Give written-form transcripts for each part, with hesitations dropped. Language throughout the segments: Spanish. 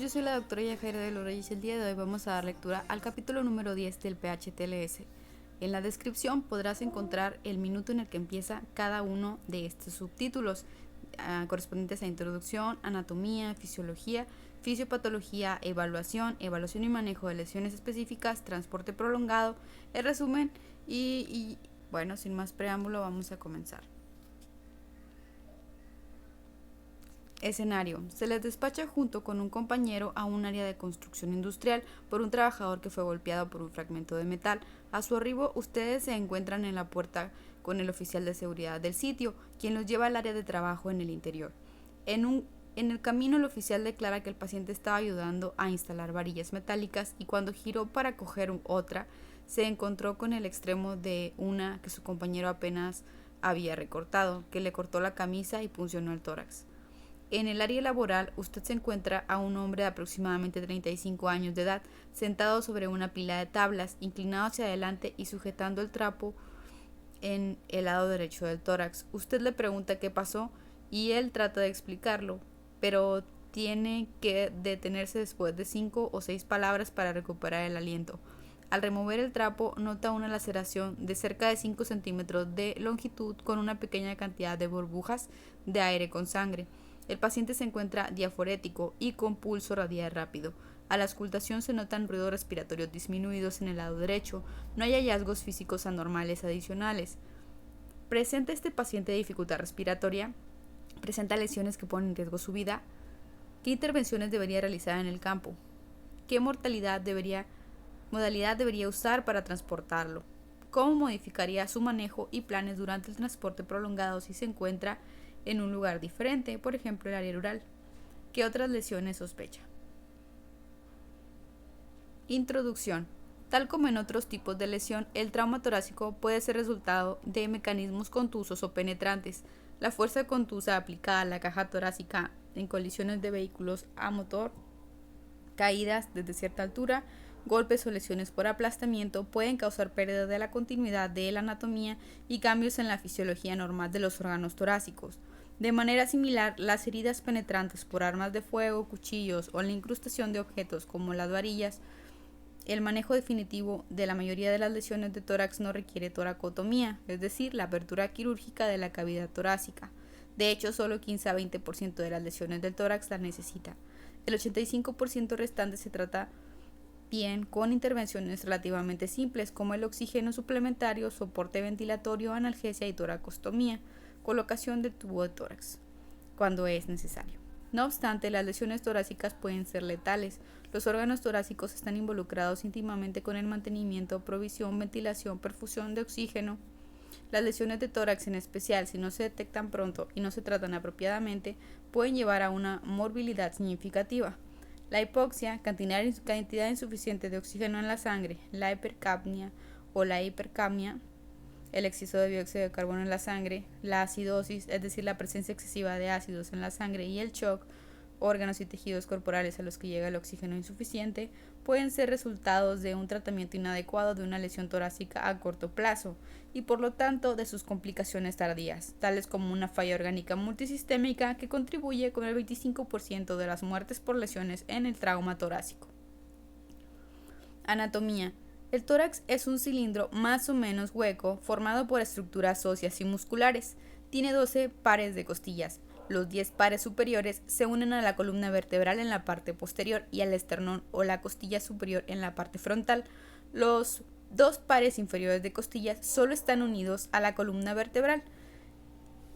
yo soy la doctora Yajaira de los Reyes y el día de hoy vamos a dar lectura al capítulo número 10 del PHTLS. En la descripción podrás encontrar el minuto en el que empieza cada uno de estos subtítulos correspondientes a introducción, anatomía, fisiología, fisiopatología, evaluación y manejo de lesiones específicas, transporte prolongado, el resumen y bueno, sin más preámbulo vamos a comenzar. Escenario. Se les despacha junto con un compañero a un área de construcción industrial por un trabajador que fue golpeado por un fragmento de metal. A su arribo, ustedes se encuentran en la puerta con el oficial de seguridad del sitio, quien los lleva al área de trabajo en el interior. En el camino, el oficial declara que el paciente estaba ayudando a instalar varillas metálicas y cuando giró para coger otra, se encontró con el extremo de una que su compañero apenas había recortado, que le cortó la camisa y puncionó el tórax. En el área laboral, usted se encuentra a un hombre de aproximadamente 35 años de edad, sentado sobre una pila de tablas, inclinado hacia adelante y sujetando el trapo en el lado derecho del tórax. Usted le pregunta qué pasó y él trata de explicarlo, pero tiene que detenerse después de 5 o 6 palabras para recuperar el aliento. Al remover el trapo, nota una laceración de cerca de 5 centímetros de longitud con una pequeña cantidad de burbujas de aire con sangre. El paciente se encuentra diaforético y con pulso radial rápido. A la auscultación se notan ruidos respiratorios disminuidos en el lado derecho. No hay hallazgos físicos anormales adicionales. ¿Presenta este paciente dificultad respiratoria? ¿Presenta lesiones que ponen en riesgo su vida? ¿Qué intervenciones debería realizar en el campo? ¿Qué modalidad debería usar para transportarlo? ¿Cómo modificaría su manejo y planes durante el transporte prolongado si se encuentra en un lugar diferente, por ejemplo el área rural? ¿Qué otras lesiones sospecha? Introducción. Tal como en otros tipos de lesión, el trauma torácico puede ser resultado de mecanismos contusos o penetrantes. La fuerza contusa aplicada a la caja torácica en colisiones de vehículos a motor, caídas desde cierta altura, golpes o lesiones por aplastamiento pueden causar pérdida de la continuidad de la anatomía y cambios en la fisiología normal de los órganos torácicos. De manera similar, las heridas penetrantes por armas de fuego, cuchillos o la incrustación de objetos como las varillas, el manejo definitivo de la mayoría de las lesiones de tórax no requiere toracotomía, es decir, la apertura quirúrgica de la cavidad torácica. De hecho, solo 15 a 20% de las lesiones del tórax la necesita. El 85% restante se trata bien con intervenciones relativamente simples como el oxígeno suplementario, soporte ventilatorio, analgesia y toracostomía, colocación de tubo de tórax, cuando es necesario. No obstante, las lesiones torácicas pueden ser letales. Los órganos torácicos están involucrados íntimamente con el mantenimiento, provisión, ventilación, perfusión de oxígeno. Las lesiones de tórax, en especial si no se detectan pronto y no se tratan apropiadamente, pueden llevar a una morbilidad significativa. La hipoxia, cantidad insuficiente de oxígeno en la sangre, la hipercapnia o la hipercamia, el exceso de dióxido de carbono en la sangre, la acidosis, es decir, la presencia excesiva de ácidos en la sangre y el shock, órganos y tejidos corporales a los que llega el oxígeno insuficiente, pueden ser resultados de un tratamiento inadecuado de una lesión torácica a corto plazo y por lo tanto de sus complicaciones tardías, tales como una falla orgánica multisistémica que contribuye con el 25% de las muertes por lesiones en el trauma torácico. Anatomía. El tórax es un cilindro más o menos hueco formado por estructuras óseas y musculares. Tiene 12 pares de costillas. Los 10 pares superiores se unen a la columna vertebral en la parte posterior y al esternón o la costilla superior en la parte frontal. Los 2 pares inferiores de costillas solo están unidos a la columna vertebral.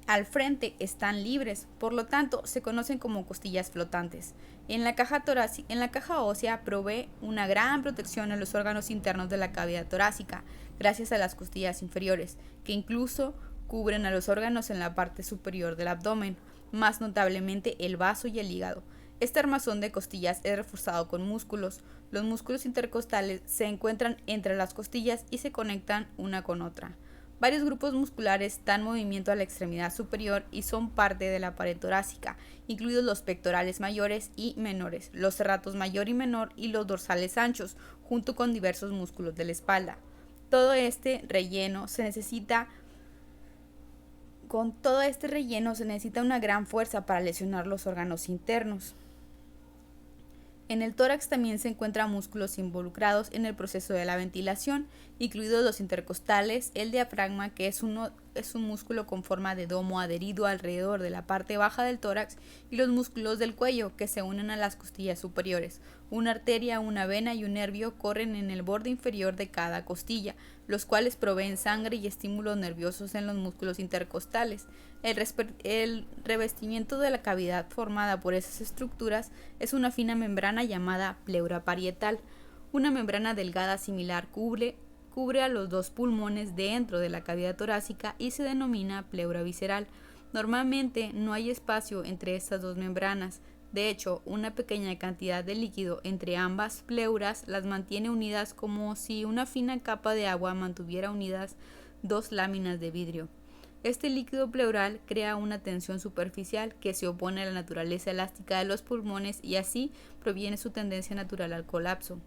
Al frente están libres, por lo tanto se conocen como costillas flotantes. En la caja ósea provee una gran protección a los órganos internos de la cavidad torácica, gracias a las costillas inferiores, que incluso cubren a los órganos en la parte superior del abdomen, más notablemente el vaso y el hígado. Este armazón de costillas es reforzado con músculos. Los músculos intercostales se encuentran entre las costillas y se conectan una con otra. Varios grupos musculares dan movimiento a la extremidad superior y son parte de la pared torácica, incluidos los pectorales mayores y menores, los serratos mayor y menor y los dorsales anchos, junto con diversos músculos de la espalda. Todo este relleno se necesita una gran fuerza para lesionar los órganos internos. En el tórax también se encuentran músculos involucrados en el proceso de la ventilación, incluidos los intercostales, el diafragma, que es un músculo con forma de domo adherido alrededor de la parte baja del tórax, y los músculos del cuello, que se unen a las costillas superiores. Una arteria, una vena y un nervio corren en el borde inferior de cada costilla, los cuales proveen sangre y estímulos nerviosos en los músculos intercostales. El revestimiento de la cavidad formada por esas estructuras es una fina membrana llamada pleura parietal. Una membrana delgada similar cubre a los dos pulmones dentro de la cavidad torácica y se denomina pleura visceral. Normalmente no hay espacio entre estas dos membranas. De hecho, una pequeña cantidad de líquido entre ambas pleuras las mantiene unidas como si una fina capa de agua mantuviera unidas dos láminas de vidrio. Este líquido pleural crea una tensión superficial que se opone a la naturaleza elástica de los pulmones y así proviene su tendencia natural al colapso.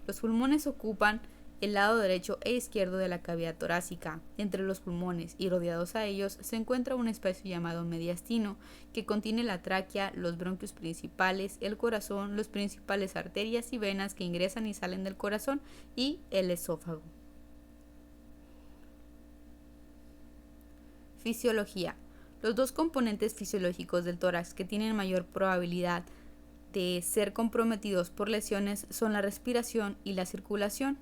Los pulmones ocupan el lado derecho e izquierdo de la cavidad torácica. Entre los pulmones y rodeados a ellos se encuentra un espacio llamado mediastino que contiene la tráquea, los bronquios principales, el corazón, las principales arterias y venas que ingresan y salen del corazón y el esófago. Fisiología. Los dos componentes fisiológicos del tórax que tienen mayor probabilidad de ser comprometidos por lesiones son la respiración y la circulación.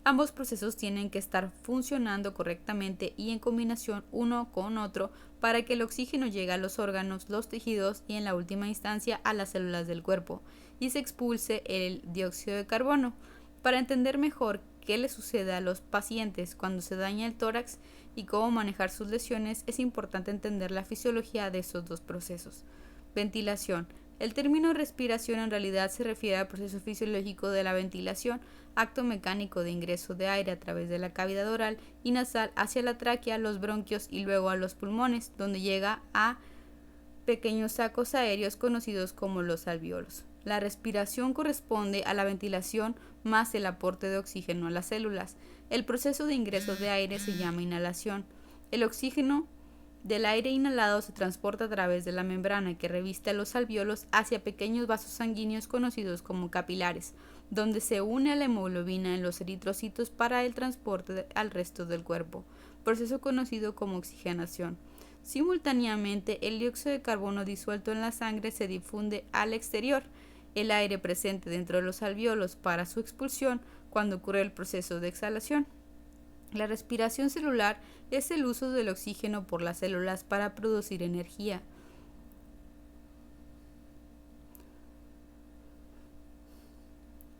Ambos procesos tienen que estar funcionando correctamente y en combinación uno con otro para que el oxígeno llegue a los órganos, los tejidos y en la última instancia a las células del cuerpo y se expulse el dióxido de carbono. Para entender mejor qué le sucede a los pacientes cuando se daña el tórax y cómo manejar sus lesiones, es importante entender la fisiología de estos dos procesos. Ventilación. El término respiración en realidad se refiere al proceso fisiológico de la ventilación, acto mecánico de ingreso de aire a través de la cavidad oral y nasal hacia la tráquea, los bronquios y luego a los pulmones, donde llega a pequeños sacos aéreos conocidos como los alvéolos. La respiración corresponde a la ventilación más el aporte de oxígeno a las células. El proceso de ingreso de aire se llama inhalación. El oxígeno del aire inhalado se transporta a través de la membrana que reviste a los alvéolos hacia pequeños vasos sanguíneos conocidos como capilares, donde se une a la hemoglobina en los eritrocitos para el transporte al resto del cuerpo, proceso conocido como oxigenación. Simultáneamente, el dióxido de carbono disuelto en la sangre se difunde al exterior. El aire presente dentro de los alvéolos para su expulsión cuando ocurre el proceso de exhalación. La respiración celular es el uso del oxígeno por las células para producir energía.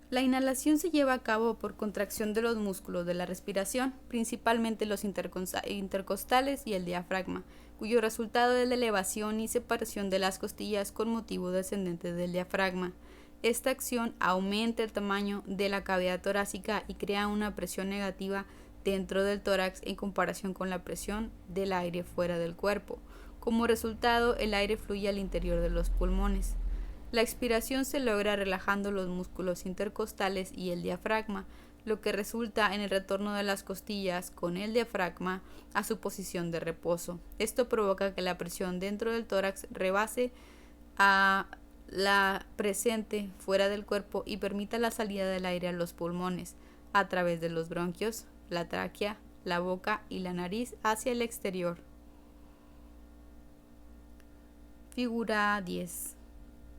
La inhalación se lleva a cabo por contracción de los músculos de la respiración, principalmente los intercostales y el diafragma, cuyo resultado es la elevación y separación de las costillas con motivo descendente del diafragma. Esta acción aumenta el tamaño de la cavidad torácica y crea una presión negativa dentro del tórax en comparación con la presión del aire fuera del cuerpo. Como resultado, el aire fluye al interior de los pulmones. La expiración se logra relajando los músculos intercostales y el diafragma, lo que resulta en el retorno de las costillas con el diafragma a su posición de reposo. Esto provoca que la presión dentro del tórax rebase a la presente fuera del cuerpo y permita la salida del aire a los pulmones a través de los bronquios, la tráquea, la boca y la nariz hacia el exterior. Figura 10.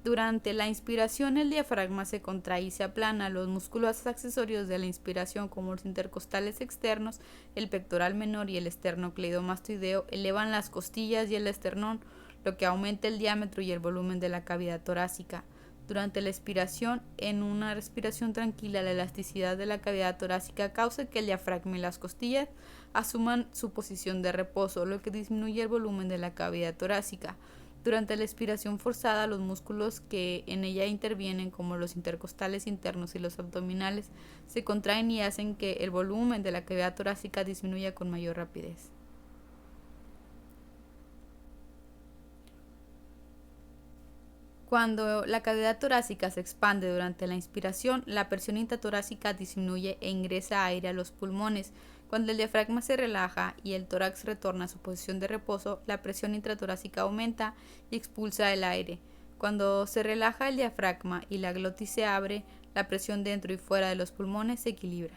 Durante la inspiración el diafragma se contrae y se aplana. Los músculos accesorios de la inspiración, como los intercostales externos, el pectoral menor y el esternocleidomastoideo, elevan las costillas y el esternón, lo que aumenta el diámetro y el volumen de la cavidad torácica. Durante la expiración, en una respiración tranquila, la elasticidad de la cavidad torácica causa que el diafragma y las costillas asuman su posición de reposo, lo que disminuye el volumen de la cavidad torácica. Durante la expiración forzada, los músculos que en ella intervienen, como los intercostales internos y los abdominales, se contraen y hacen que el volumen de la cavidad torácica disminuya con mayor rapidez. Cuando la cavidad torácica se expande durante la inspiración, la presión intratorácica disminuye e ingresa aire a los pulmones. Cuando el diafragma se relaja y el tórax retorna a su posición de reposo, la presión intratorácica aumenta y expulsa el aire. Cuando se relaja el diafragma y la glotis se abre, la presión dentro y fuera de los pulmones se equilibra.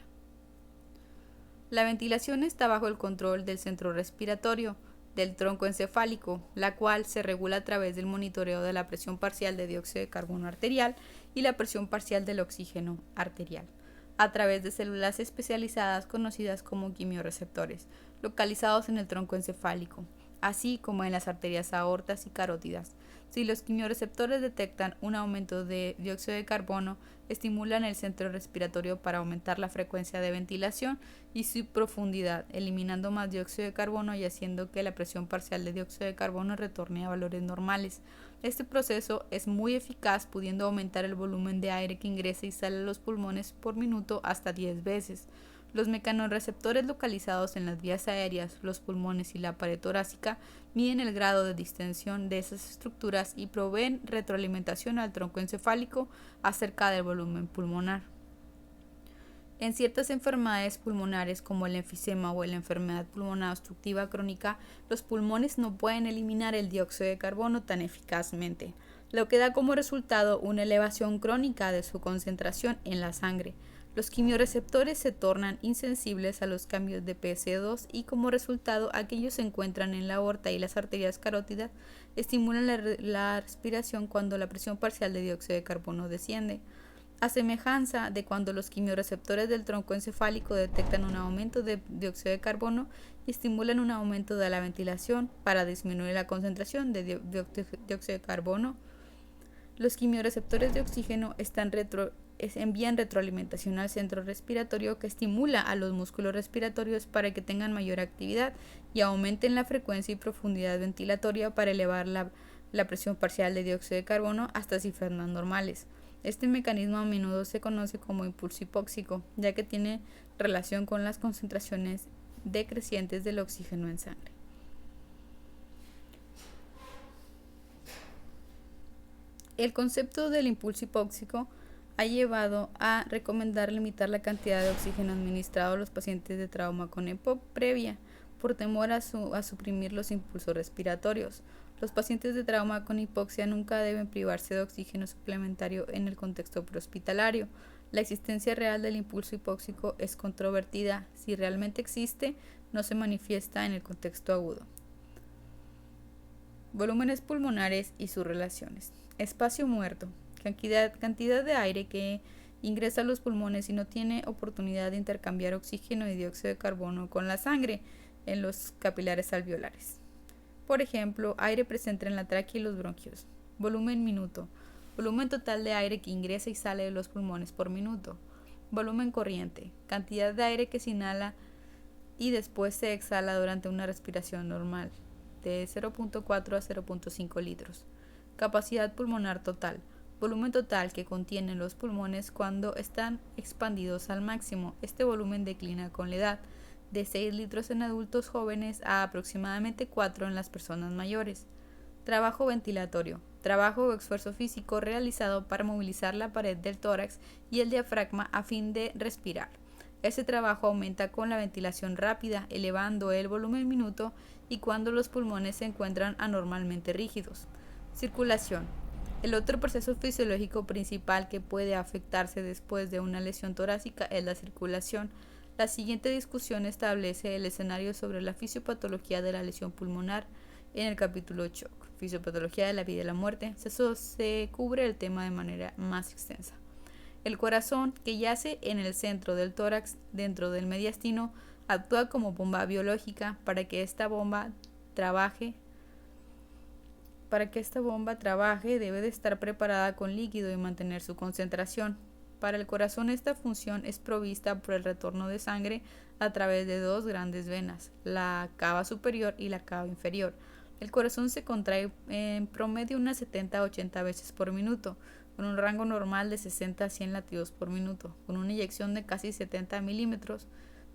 La ventilación está bajo el control del centro respiratorio, del tronco encefálico, la cual se regula a través del monitoreo de la presión parcial de dióxido de carbono arterial y la presión parcial del oxígeno arterial, a través de células especializadas conocidas como quimiorreceptores, localizados en el tronco encefálico, así como en las arterias aortas y carótidas. Si los quimiorreceptores detectan un aumento de dióxido de carbono, estimulan el centro respiratorio para aumentar la frecuencia de ventilación y su profundidad, eliminando más dióxido de carbono y haciendo que la presión parcial de dióxido de carbono retorne a valores normales. Este proceso es muy eficaz, pudiendo aumentar el volumen de aire que ingresa y sale a los pulmones por minuto hasta 10 veces. Los mecanorreceptores localizados en las vías aéreas, los pulmones y la pared torácica miden el grado de distensión de esas estructuras y proveen retroalimentación al tronco encefálico acerca del volumen pulmonar. En ciertas enfermedades pulmonares como el enfisema o la enfermedad pulmonar obstructiva crónica, los pulmones no pueden eliminar el dióxido de carbono tan eficazmente, lo que da como resultado una elevación crónica de su concentración en la sangre. Los quimiorreceptores se tornan insensibles a los cambios de PC2 y como resultado aquellos se encuentran en la aorta y las arterias carótidas estimulan la respiración cuando la presión parcial de dióxido de carbono desciende. A semejanza de cuando los quimiorreceptores del tronco encefálico detectan un aumento de dióxido de carbono y estimulan un aumento de la ventilación para disminuir la concentración de dióxido de carbono, los quimiorreceptores de oxígeno envían retroalimentación al centro respiratorio que estimula a los músculos respiratorios para que tengan mayor actividad y aumenten la frecuencia y profundidad ventilatoria para elevar la presión parcial de dióxido de carbono hasta cifras más normales. Este mecanismo a menudo se conoce como impulso hipóxico, ya que tiene relación con las concentraciones decrecientes del oxígeno en sangre. El concepto del impulso hipóxico ha llevado a recomendar limitar la cantidad de oxígeno administrado a los pacientes de trauma con EPOC previa, por temor a suprimir los impulsos respiratorios. Los pacientes de trauma con hipoxia nunca deben privarse de oxígeno suplementario en el contexto prehospitalario. La existencia real del impulso hipóxico es controvertida. Si realmente existe, no se manifiesta en el contexto agudo. Volúmenes pulmonares y sus relaciones. Espacio muerto. Cantidad de aire que ingresa a los pulmones y no tiene oportunidad de intercambiar oxígeno y dióxido de carbono con la sangre en los capilares alveolares. Por ejemplo, aire presente en la tráquea y los bronquios. Volumen minuto. Volumen total de aire que ingresa y sale de los pulmones por minuto. Volumen corriente. Cantidad de aire que se inhala y después se exhala durante una respiración normal, de 0.4 a 0.5 litros. Capacidad pulmonar total. Volumen total que contienen los pulmones cuando están expandidos al máximo. Este volumen declina con la edad, de 6 litros en adultos jóvenes a aproximadamente 4 en las personas mayores. Trabajo ventilatorio. Trabajo o esfuerzo físico realizado para movilizar la pared del tórax y el diafragma a fin de respirar. Ese trabajo aumenta con la ventilación rápida, elevando el volumen minuto y cuando los pulmones se encuentran anormalmente rígidos. Circulación. El otro proceso fisiológico principal que puede afectarse después de una lesión torácica es la circulación. La siguiente discusión establece el escenario sobre la fisiopatología de la lesión pulmonar. En el capítulo Shock, Fisiopatología de la vida y la muerte, se cubre el tema de manera más extensa. El corazón, que yace en el centro del tórax, dentro del mediastino, actúa como bomba biológica. Para que esta bomba trabaje, debe de estar preparada con líquido y mantener su concentración. Para el corazón, esta función es provista por el retorno de sangre a través de dos grandes venas, la cava superior y la cava inferior. El corazón se contrae en promedio unas 70 a 80 veces por minuto, con un rango normal de 60 a 100 latidos por minuto, con una eyección de casi 70 milímetros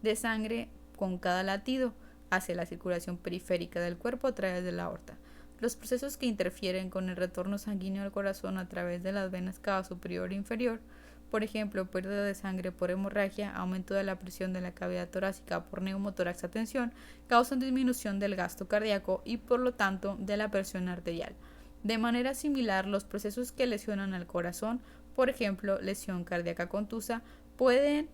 de sangre con cada latido hacia la circulación periférica del cuerpo a través de la aorta. Los procesos que interfieren con el retorno sanguíneo al corazón a través de las venas cava superior e inferior, por ejemplo, pérdida de sangre por hemorragia, aumento de la presión de la cavidad torácica por neumotórax a tensión, causan disminución del gasto cardíaco y por lo tanto de la presión arterial. De manera similar, los procesos que lesionan al corazón, por ejemplo, lesión cardíaca contusa, pueden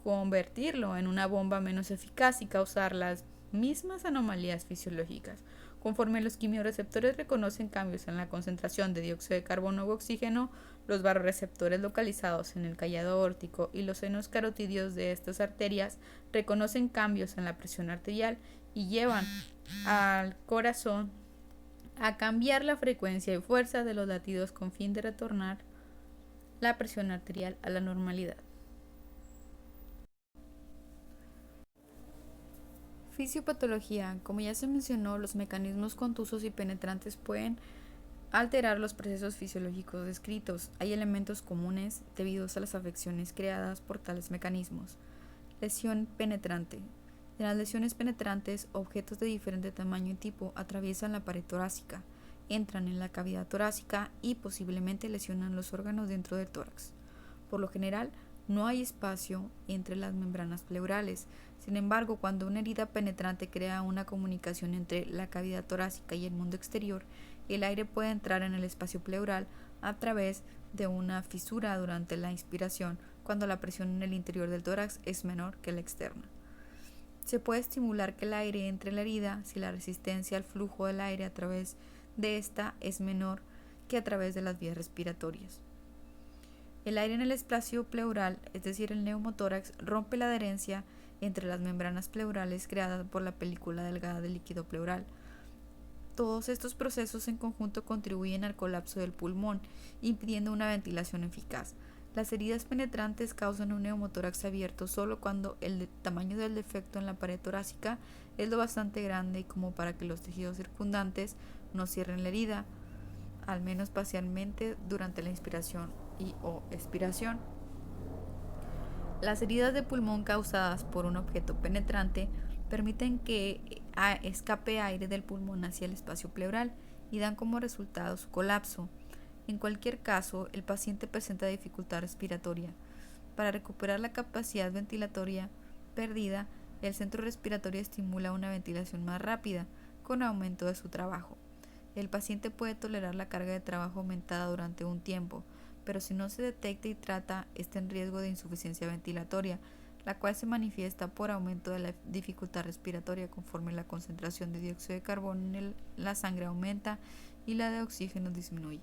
convertirlo en una bomba menos eficaz y causar las mismas anomalías fisiológicas. Conforme los quimiorreceptores reconocen cambios en la concentración de dióxido de carbono u oxígeno, los barorreceptores localizados en el callado aórtico y los senos carotídeos de estas arterias reconocen cambios en la presión arterial y llevan al corazón a cambiar la frecuencia y fuerza de los latidos con fin de retornar la presión arterial a la normalidad. Fisiopatología. Como ya se mencionó, los mecanismos contusos y penetrantes pueden alterar los procesos fisiológicos descritos. Hay elementos comunes debidos a las afecciones creadas por tales mecanismos. Lesión penetrante. En las lesiones penetrantes, objetos de diferente tamaño y tipo atraviesan la pared torácica, entran en la cavidad torácica y posiblemente lesionan los órganos dentro del tórax. Por lo general, no hay espacio entre las membranas pleurales. Sin embargo, cuando una herida penetrante crea una comunicación entre la cavidad torácica y el mundo exterior, el aire puede entrar en el espacio pleural a través de una fisura durante la inspiración, cuando la presión en el interior del tórax es menor que la externa. Se puede estimular que el aire entre en la herida si la resistencia al flujo del aire a través de esta es menor que a través de las vías respiratorias. El aire en el espacio pleural, es decir, el neumotórax, rompe la adherencia entre las membranas pleurales creadas por la película delgada del líquido pleural. Todos estos procesos en conjunto contribuyen al colapso del pulmón, impidiendo una ventilación eficaz. Las heridas penetrantes causan un neumotórax abierto solo cuando el tamaño del defecto en la pared torácica es lo bastante grande como para que los tejidos circundantes no cierren la herida, al menos parcialmente durante la inspiración o expiración. Las heridas de pulmón causadas por un objeto penetrante permiten que escape aire del pulmón hacia el espacio pleural y dan como resultado su colapso. En cualquier caso, el paciente presenta dificultad respiratoria. Para recuperar la capacidad ventilatoria perdida, el centro respiratorio estimula una ventilación más rápida, con aumento de su trabajo. El paciente puede tolerar la carga de trabajo aumentada durante un tiempo, pero si no se detecta y trata, está en riesgo de insuficiencia ventilatoria, la cual se manifiesta por aumento de la dificultad respiratoria conforme la concentración de dióxido de carbono en la sangre aumenta y la de oxígeno disminuye.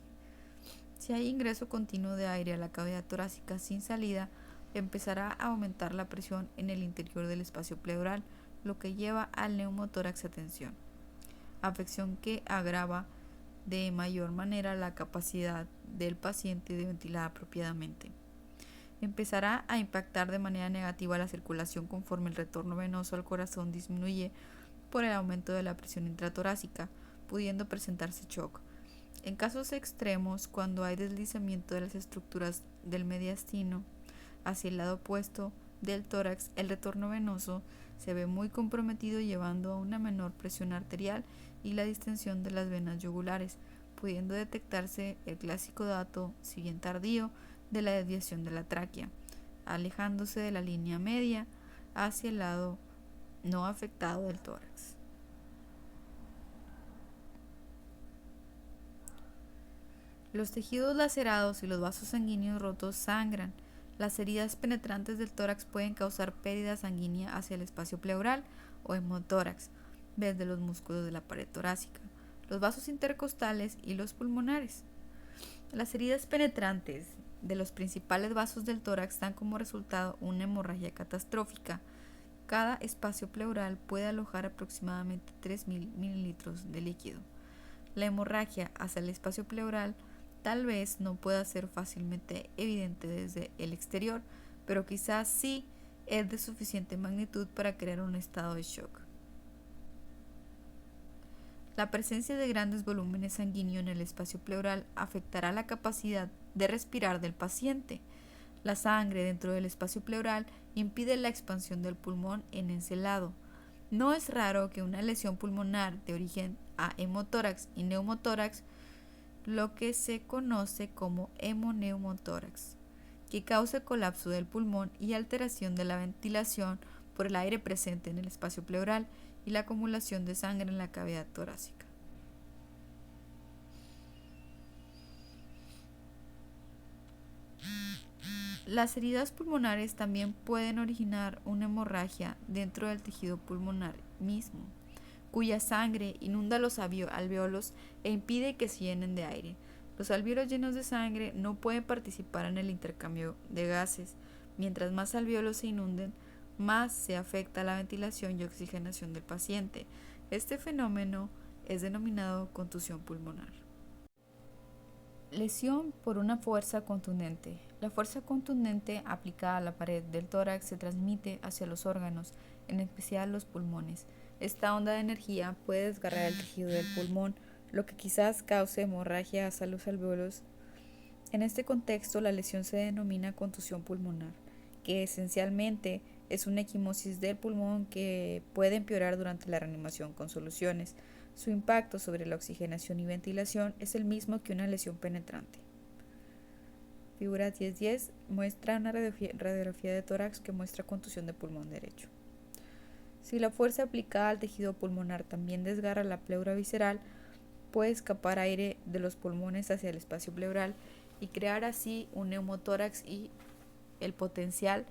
Si hay ingreso continuo de aire a la cavidad torácica sin salida, empezará a aumentar la presión en el interior del espacio pleural, lo que lleva al neumotórax a tensión, afección que agrava de mayor manera la capacidad del paciente de ventilar apropiadamente. Empezará a impactar de manera negativa la circulación conforme el retorno venoso al corazón disminuye por el aumento de la presión intratorácica, pudiendo presentarse shock. En casos extremos, cuando hay deslizamiento de las estructuras del mediastino hacia el lado opuesto del tórax, el retorno venoso se ve muy comprometido, llevando a una menor presión arterial y la distensión de las venas yugulares, pudiendo detectarse el clásico dato, si bien tardío, de la desviación de la tráquea, alejándose de la línea media hacia el lado no afectado del tórax. Los tejidos lacerados y los vasos sanguíneos rotos sangran. Las heridas penetrantes del tórax pueden causar pérdida sanguínea hacia el espacio pleural o hemotórax, desde los músculos de la pared torácica, los vasos intercostales y los pulmonares. Las heridas penetrantes de los principales vasos del tórax dan como resultado una hemorragia catastrófica. Cada espacio pleural puede alojar aproximadamente 3.000 mililitros de líquido. La hemorragia hacia el espacio pleural tal vez no pueda ser fácilmente evidente desde el exterior, pero quizás sí es de suficiente magnitud para crear un estado de shock. La presencia de grandes volúmenes sanguíneos en el espacio pleural afectará la capacidad de respirar del paciente. La sangre dentro del espacio pleural impide la expansión del pulmón en ese lado. No es raro que una lesión pulmonar de origen a hemotórax y neumotórax, lo que se conoce como hemoneumotórax, que cause colapso del pulmón y alteración de la ventilación por el aire presente en el espacio pleural y la acumulación de sangre en la cavidad torácica. Las heridas pulmonares también pueden originar una hemorragia dentro del tejido pulmonar mismo, cuya sangre inunda los alveolos e impide que se llenen de aire. Los alveolos llenos de sangre no pueden participar en el intercambio de gases. Mientras más alveolos se inunden, más se afecta la ventilación y oxigenación del paciente. Este fenómeno es denominado contusión pulmonar. Lesión por una fuerza contundente. La fuerza contundente aplicada a la pared del tórax se transmite hacia los órganos, en especial los pulmones. Esta onda de energía puede desgarrar el tejido del pulmón, lo que quizás cause hemorragia hacia los alveolos. En este contexto, la lesión se denomina contusión pulmonar, que esencialmente es una equimosis del pulmón que puede empeorar durante la reanimación con soluciones. Su impacto sobre la oxigenación y ventilación es el mismo que una lesión penetrante. Figura 10.10 muestra una radiografía de tórax que muestra contusión de pulmón derecho. Si la fuerza aplicada al tejido pulmonar también desgarra la pleura visceral, puede escapar aire de los pulmones hacia el espacio pleural y crear así un neumotórax y el potencial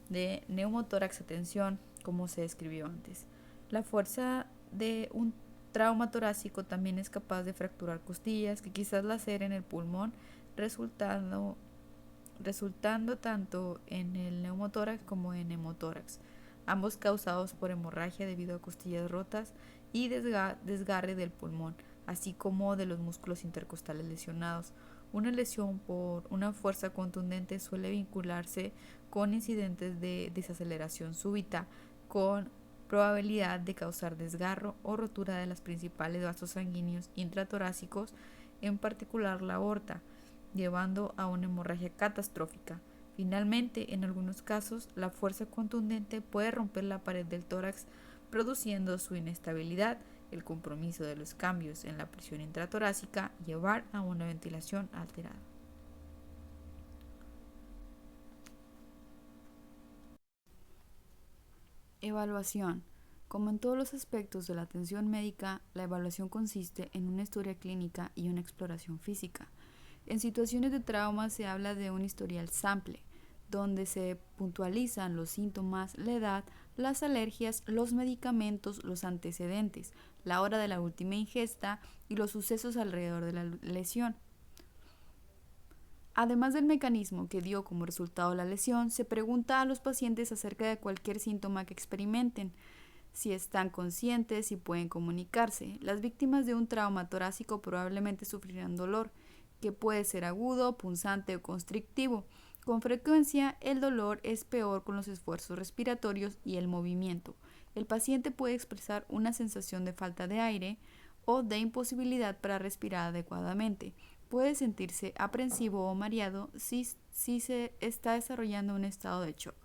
de neumotórax a tensión, como se describió antes. La fuerza de un trauma torácico también es capaz de fracturar costillas que quizás laceren el pulmón, resultando tanto en el neumotórax como en hemotórax, ambos causados por hemorragia debido a costillas rotas y desgarre del pulmón, así como de los músculos intercostales lesionados. Una lesión por una fuerza contundente suele vincularse con incidentes de desaceleración súbita, con probabilidad de causar desgarro o rotura de los principales vasos sanguíneos intratorácicos, en particular la aorta, llevando a una hemorragia catastrófica. Finalmente, en algunos casos, la fuerza contundente puede romper la pared del tórax, produciendo su inestabilidad, el compromiso de los cambios en la presión intratorácica y llevar a una ventilación alterada. Evaluación. Como en todos los aspectos de la atención médica, la evaluación consiste en una historia clínica y una exploración física. En situaciones de trauma se habla de un historial sample, donde se puntualizan los síntomas, la edad, las alergias, los medicamentos, los antecedentes, la hora de la última ingesta y los sucesos alrededor de la lesión. Además del mecanismo que dio como resultado la lesión, se pregunta a los pacientes acerca de cualquier síntoma que experimenten, si están conscientes, si pueden comunicarse. Las víctimas de un trauma torácico probablemente sufrirán dolor, que puede ser agudo, punzante o constrictivo. Con frecuencia, el dolor es peor con los esfuerzos respiratorios y el movimiento. El paciente puede expresar una sensación de falta de aire o de imposibilidad para respirar adecuadamente. Puede sentirse aprensivo o mareado si se está desarrollando un estado de shock.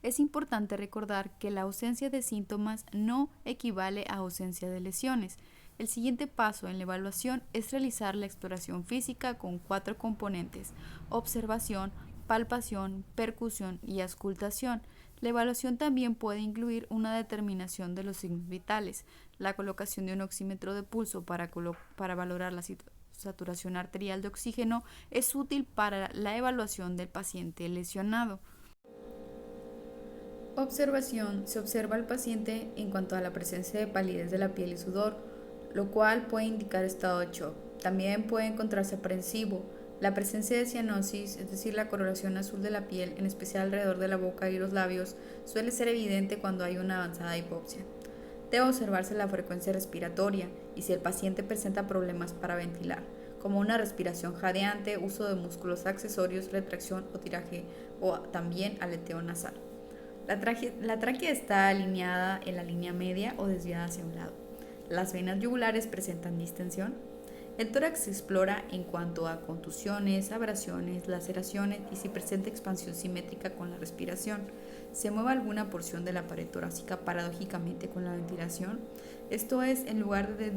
Es importante recordar que la ausencia de síntomas no equivale a ausencia de lesiones. El siguiente paso en la evaluación es realizar la exploración física con 4 componentes: observación, palpación, percusión y auscultación. La evaluación también puede incluir una determinación de los signos vitales, la colocación de un oxímetro de pulso para valorar la saturación arterial de oxígeno es útil para la evaluación del paciente lesionado. Observación. Se observa al paciente en cuanto a la presencia de palidez de la piel y sudor, lo cual puede indicar estado de shock. También puede encontrarse aprensivo. La presencia de cianosis, es decir, la coloración azul de la piel, en especial alrededor de la boca y los labios, suele ser evidente cuando hay una avanzada hipoxia. Debe observarse la frecuencia respiratoria y si el paciente presenta problemas para ventilar, como una respiración jadeante, uso de músculos accesorios, retracción o tiraje, o también aleteo nasal. La tráquea está alineada en la línea media o desviada hacia un lado. Las venas yugulares presentan distensión. El tórax se explora en cuanto a contusiones, abrasiones, laceraciones y si presenta expansión simétrica con la respiración. ¿Se mueve alguna porción de la pared torácica paradójicamente con la ventilación? Esto es, en lugar de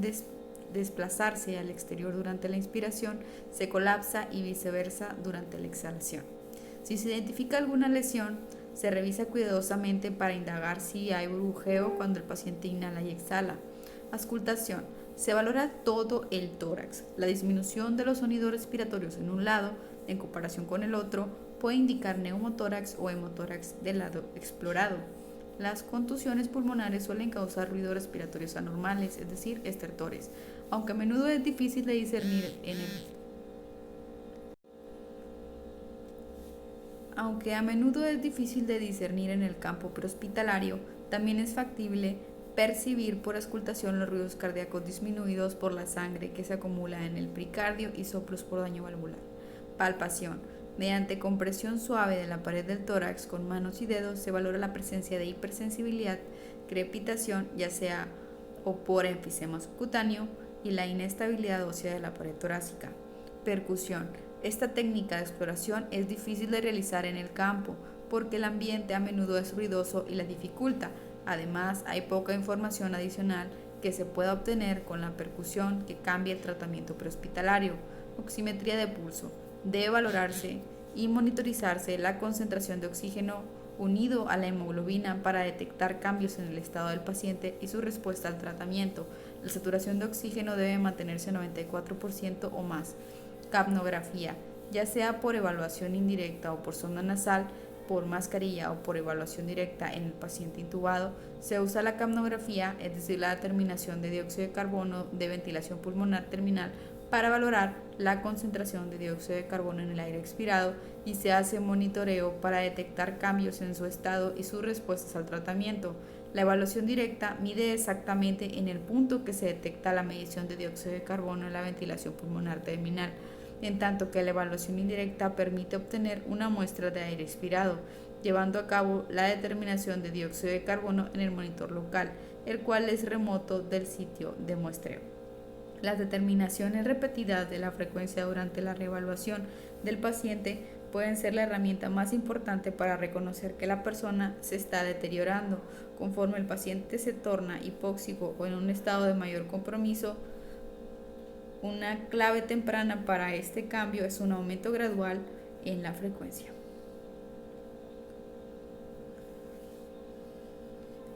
desplazarse al exterior durante la inspiración, se colapsa y viceversa durante la exhalación. Si se identifica alguna lesión, se revisa cuidadosamente para indagar si hay burbujeo cuando el paciente inhala y exhala. Auscultación. Se valora todo el tórax. La disminución de los sonidos respiratorios en un lado, en comparación con el otro, puede indicar neumotórax o hemotórax del lado explorado. Las contusiones pulmonares suelen causar ruidos respiratorios anormales, es decir, estertores, aunque a menudo es difícil de discernir en el campo prehospitalario, también es factible percibir por auscultación los ruidos cardíacos disminuidos por la sangre que se acumula en el pericardio y soplos por daño valvular. Palpación. Mediante compresión suave de la pared del tórax con manos y dedos se valora la presencia de hipersensibilidad, crepitación, ya sea o por enfisema subcutáneo, y la inestabilidad ósea de la pared torácica. Percusión. Esta técnica de exploración es difícil de realizar en el campo porque el ambiente a menudo es ruidoso y la dificulta. Además, hay poca información adicional que se pueda obtener con la percusión que cambia el tratamiento prehospitalario. Oximetría de pulso. Debe valorarse y monitorizarse la concentración de oxígeno unido a la hemoglobina para detectar cambios en el estado del paciente y su respuesta al tratamiento. La saturación de oxígeno debe mantenerse a 94% o más. Capnografía, ya sea por evaluación indirecta o por sonda nasal, por mascarilla o por evaluación directa en el paciente intubado, se usa la capnografía, es decir, la determinación de dióxido de carbono de ventilación pulmonar terminal para valorar la concentración de dióxido de carbono en el aire expirado, y se hace monitoreo para detectar cambios en su estado y sus respuestas al tratamiento. La evaluación directa mide exactamente en el punto que se detecta la medición de dióxido de carbono en la ventilación pulmonar terminal, en tanto que la evaluación indirecta permite obtener una muestra de aire expirado, llevando a cabo la determinación de dióxido de carbono en el monitor local, el cual es remoto del sitio de muestreo. Las determinaciones repetidas de la frecuencia durante la reevaluación del paciente pueden ser la herramienta más importante para reconocer que la persona se está deteriorando. Conforme el paciente se torna hipóxico o en un estado de mayor compromiso, una clave temprana para este cambio es un aumento gradual en la frecuencia.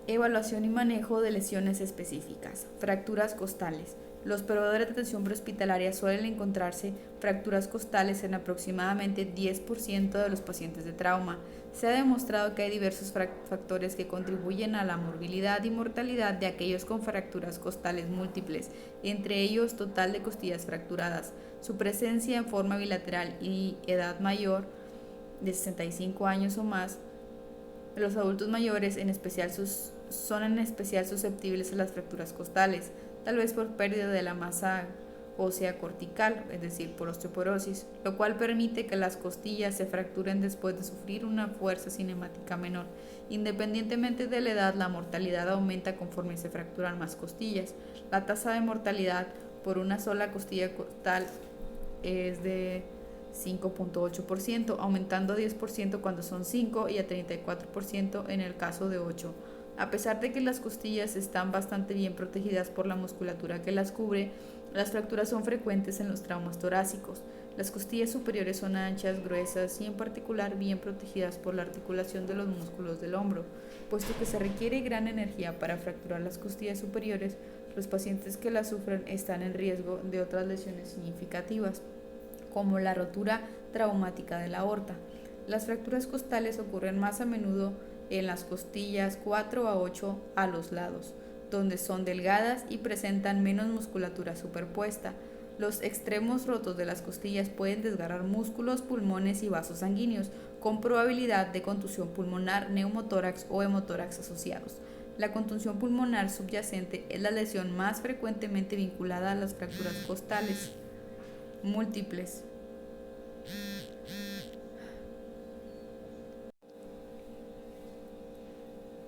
Evaluación y manejo de lesiones específicas. Fracturas costales. Los proveedores de atención prehospitalaria suelen encontrarse fracturas costales en aproximadamente 10% de los pacientes de trauma. Se ha demostrado que hay diversos factores que contribuyen a la morbilidad y mortalidad de aquellos con fracturas costales múltiples, entre ellos total de costillas fracturadas, su presencia en forma bilateral y edad mayor de 65 años o más. Los adultos mayores son en especial susceptibles a las fracturas costales, tal vez por pérdida de la masa ósea cortical, es decir, por osteoporosis, lo cual permite que las costillas se fracturen después de sufrir una fuerza cinemática menor. Independientemente de la edad, la mortalidad aumenta conforme se fracturan más costillas. La tasa de mortalidad por una sola costilla costal es de 5.8%, aumentando a 10% cuando son 5 y a 34% en el caso de 8. A pesar de que las costillas están bastante bien protegidas por la musculatura que las cubre, las fracturas son frecuentes en los traumas torácicos. Las costillas superiores son anchas, gruesas y en particular bien protegidas por la articulación de los músculos del hombro. Puesto que se requiere gran energía para fracturar las costillas superiores, los pacientes que las sufren están en riesgo de otras lesiones significativas, como la rotura traumática de la aorta. Las fracturas costales ocurren más a menudo en las costillas 4 a 8 a los lados, donde son delgadas y presentan menos musculatura superpuesta. Los extremos rotos de las costillas pueden desgarrar músculos, pulmones y vasos sanguíneos, con probabilidad de contusión pulmonar, neumotórax o hemotórax asociados. La contusión pulmonar subyacente es la lesión más frecuentemente vinculada a las fracturas costales múltiples.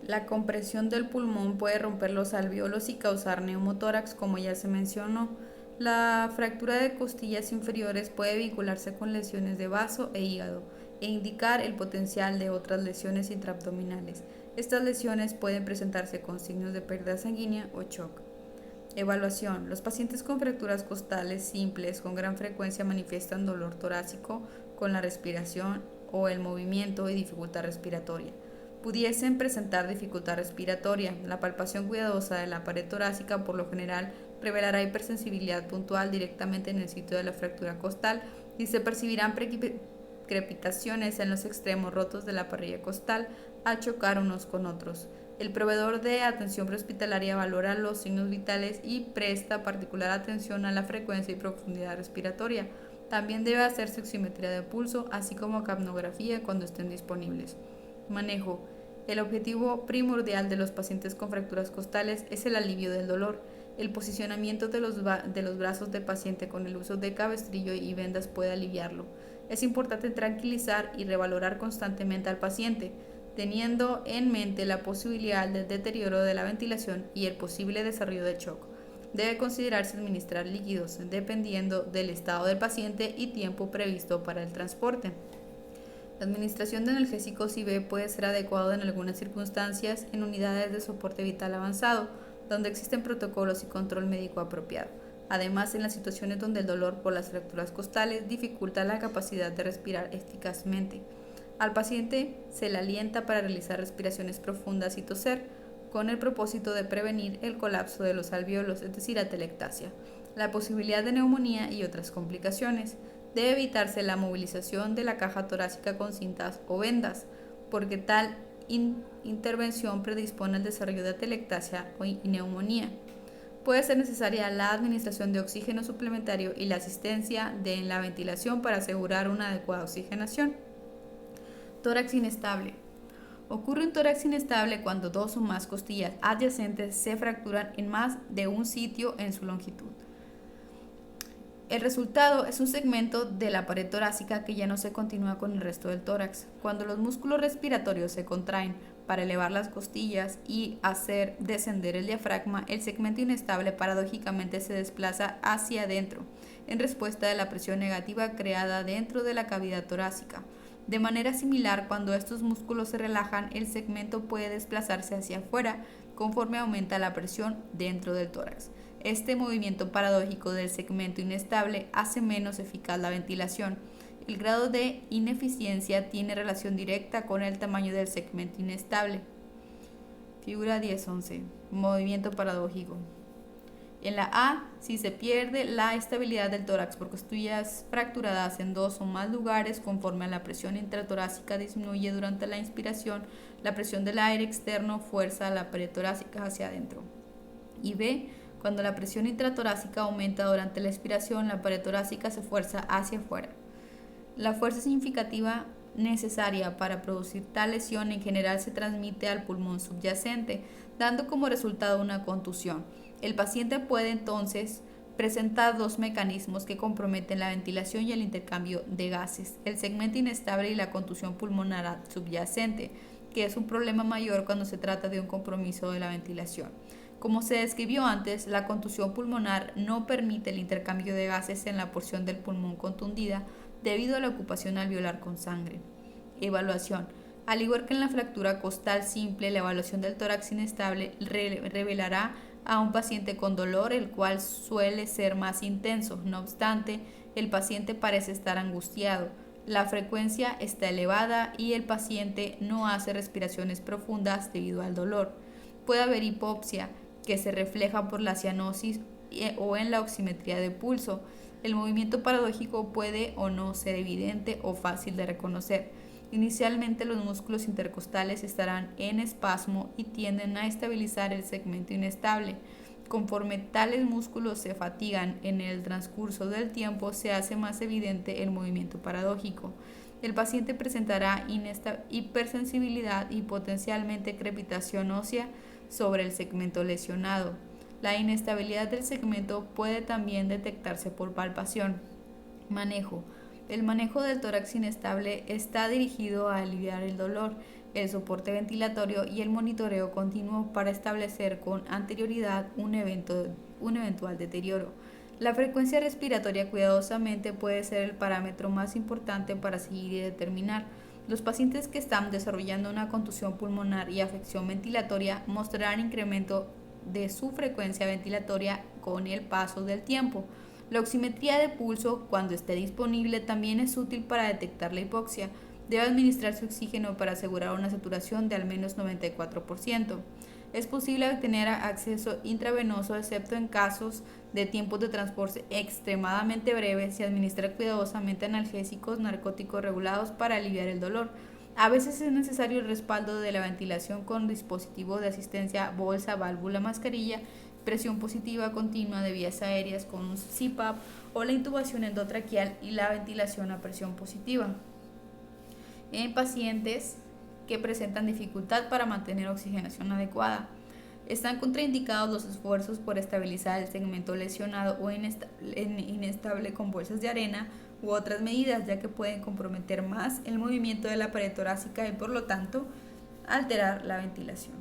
La compresión del pulmón puede romper los alvéolos y causar neumotórax, como ya se mencionó. La fractura de costillas inferiores puede vincularse con lesiones de vaso e hígado e indicar el potencial de otras lesiones intraabdominales. Estas lesiones pueden presentarse con signos de pérdida sanguínea o shock. Evaluación. Los pacientes con fracturas costales simples con gran frecuencia manifiestan dolor torácico con la respiración o el movimiento y dificultad respiratoria. Pudiesen presentar dificultad respiratoria. La palpación cuidadosa de la pared torácica por lo general revelará hipersensibilidad puntual directamente en el sitio de la fractura costal y se percibirán crepitaciones en los extremos rotos de la parrilla costal al chocar unos con otros. El proveedor de atención prehospitalaria valora los signos vitales y presta particular atención a la frecuencia y profundidad respiratoria. También debe hacerse oximetría de pulso, así como capnografía cuando estén disponibles. Manejo. El objetivo primordial de los pacientes con fracturas costales es el alivio del dolor. El posicionamiento de los brazos del paciente con el uso de cabestrillo y vendas puede aliviarlo. Es importante tranquilizar y revalorar constantemente al paciente, teniendo en mente la posibilidad del deterioro de la ventilación y el posible desarrollo de shock. Debe considerarse administrar líquidos, dependiendo del estado del paciente y tiempo previsto para el transporte. La administración de analgésicos IV puede ser adecuado en algunas circunstancias en unidades de soporte vital avanzado, donde existen protocolos y control médico apropiado. Además, en las situaciones donde el dolor por las fracturas costales dificulta la capacidad de respirar eficazmente. Al paciente se le alienta para realizar respiraciones profundas y toser, con el propósito de prevenir el colapso de los alvéolos, es decir, atelectasia, la posibilidad de neumonía y otras complicaciones. Debe evitarse la movilización de la caja torácica con cintas o vendas, porque tal intervención predispone al desarrollo de atelectasia y neumonía. Puede ser necesaria la administración de oxígeno suplementario y la asistencia en la ventilación para asegurar una adecuada oxigenación. Tórax inestable. Ocurre un tórax inestable cuando dos o más costillas adyacentes se fracturan en más de un sitio en su longitud. El resultado es un segmento de la pared torácica que ya no se continúa con el resto del tórax. Cuando los músculos respiratorios se contraen para elevar las costillas y hacer descender el diafragma, el segmento inestable paradójicamente se desplaza hacia adentro, en respuesta de la presión negativa creada dentro de la cavidad torácica. De manera similar, cuando estos músculos se relajan, el segmento puede desplazarse hacia afuera conforme aumenta la presión dentro del tórax. Este movimiento paradójico del segmento inestable hace menos eficaz la ventilación. El grado de ineficiencia tiene relación directa con el tamaño del segmento inestable. Figura 10.11. Movimiento paradójico. En la A, si se pierde la estabilidad del tórax por costillas fracturadas en dos o más lugares conforme a la presión intratorácica disminuye durante la inspiración, la presión del aire externo fuerza la pared torácica hacia adentro. Y B, cuando la presión intratorácica aumenta durante la expiración, la pared torácica se fuerza hacia afuera. La fuerza significativa necesaria para producir tal lesión en general se transmite al pulmón subyacente, dando como resultado una contusión. El paciente puede entonces presentar dos mecanismos que comprometen la ventilación y el intercambio de gases: el segmento inestable y la contusión pulmonar subyacente, que es un problema mayor cuando se trata de un compromiso de la ventilación. Como se describió antes, la contusión pulmonar no permite el intercambio de gases en la porción del pulmón contundida debido a la ocupación alveolar con sangre. Evaluación. Al igual que en la fractura costal simple, la evaluación del tórax inestable revelará a un paciente con dolor, el cual suele ser más intenso. No obstante, el paciente parece estar angustiado, la frecuencia está elevada y el paciente no hace respiraciones profundas debido al dolor. Puede haber hipopsia, que se refleja por la cianosis o en la oximetría de pulso. El movimiento paradójico puede o no ser evidente o fácil de reconocer. Inicialmente los músculos intercostales estarán en espasmo y tienden a estabilizar el segmento inestable. Conforme tales músculos se fatigan en el transcurso del tiempo, se hace más evidente el movimiento paradójico. El paciente presentará hipersensibilidad y potencialmente crepitación ósea sobre el segmento lesionado. La inestabilidad del segmento puede también detectarse por palpación. Manejo. El manejo del tórax inestable está dirigido a aliviar el dolor, el soporte ventilatorio y el monitoreo continuo para establecer con anterioridad un eventual deterioro. La frecuencia respiratoria cuidadosamente puede ser el parámetro más importante para seguir y determinar. Los pacientes que están desarrollando una contusión pulmonar y afección ventilatoria mostrarán incremento de su frecuencia ventilatoria con el paso del tiempo. La oximetría de pulso, cuando esté disponible, también es útil para detectar la hipoxia. Debe administrarse oxígeno para asegurar una saturación de al menos 94%. Es posible obtener acceso intravenoso excepto en casos de tiempos de transporte extremadamente breves y administrar cuidadosamente analgésicos narcóticos regulados para aliviar el dolor. A veces es necesario el respaldo de la ventilación con dispositivo de asistencia bolsa, válvula, mascarilla, presión positiva continua de vías aéreas con un CPAP o la intubación endotraqueal y la ventilación a presión positiva. En pacientes que presentan dificultad para mantener oxigenación adecuada. Están contraindicados los esfuerzos por estabilizar el segmento lesionado o inestable con bolsas de arena u otras medidas, ya que pueden comprometer más el movimiento de la pared torácica y por lo tanto alterar la ventilación.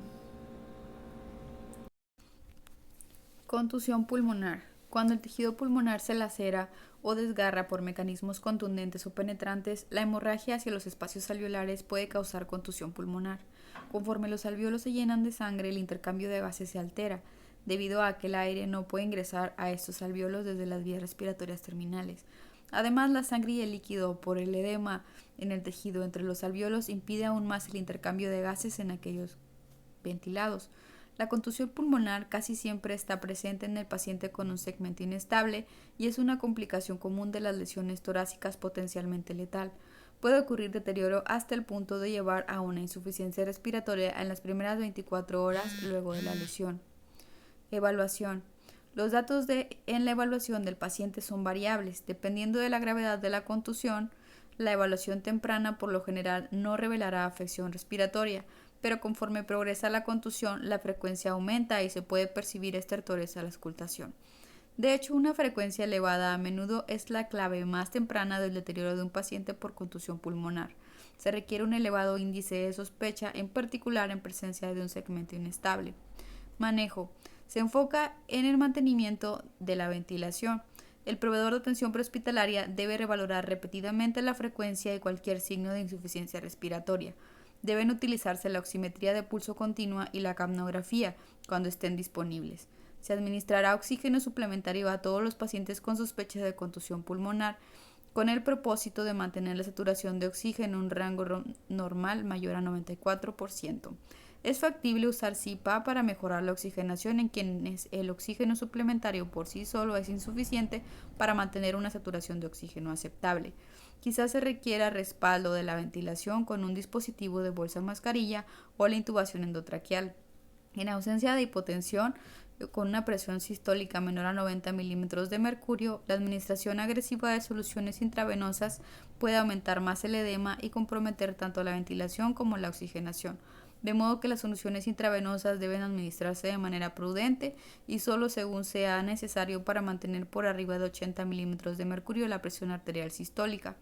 Contusión pulmonar. Cuando el tejido pulmonar se lacera o desgarra por mecanismos contundentes o penetrantes, la hemorragia hacia los espacios alveolares puede causar contusión pulmonar. Conforme los alvéolos se llenan de sangre, el intercambio de gases se altera, debido a que el aire no puede ingresar a estos alvéolos desde las vías respiratorias terminales. Además, la sangre y el líquido por el edema en el tejido entre los alvéolos impide aún más el intercambio de gases en aquellos ventilados. La contusión pulmonar casi siempre está presente en el paciente con un segmento inestable y es una complicación común de las lesiones torácicas potencialmente letal. Puede ocurrir deterioro hasta el punto de llevar a una insuficiencia respiratoria en las primeras 24 horas luego de la lesión. Evaluación. Los datos en la evaluación del paciente son variables. Dependiendo de la gravedad de la contusión, la evaluación temprana por lo general no revelará afección respiratoria, pero conforme progresa la contusión, la frecuencia aumenta y se puede percibir estertores a la auscultación. De hecho, una frecuencia elevada a menudo es la clave más temprana del deterioro de un paciente por contusión pulmonar. Se requiere un elevado índice de sospecha, en particular en presencia de un segmento inestable. Manejo. Se enfoca en el mantenimiento de la ventilación. El proveedor de atención prehospitalaria debe revalorar repetidamente la frecuencia de cualquier signo de insuficiencia respiratoria. Deben utilizarse la oximetría de pulso continua y la capnografía cuando estén disponibles. Se administrará oxígeno suplementario a todos los pacientes con sospecha de contusión pulmonar, con el propósito de mantener la saturación de oxígeno en un rango normal mayor a 94%. Es factible usar CPAP para mejorar la oxigenación en quienes el oxígeno suplementario por sí solo es insuficiente para mantener una saturación de oxígeno aceptable. Quizás se requiera respaldo de la ventilación con un dispositivo de bolsa mascarilla o la intubación endotraqueal. En ausencia de hipotensión, con una presión sistólica menor a 90 milímetros de mercurio, la administración agresiva de soluciones intravenosas puede aumentar más el edema y comprometer tanto la ventilación como la oxigenación, de modo que las soluciones intravenosas deben administrarse de manera prudente y solo según sea necesario para mantener por arriba de 80 milímetros de mercurio la presión arterial sistólica.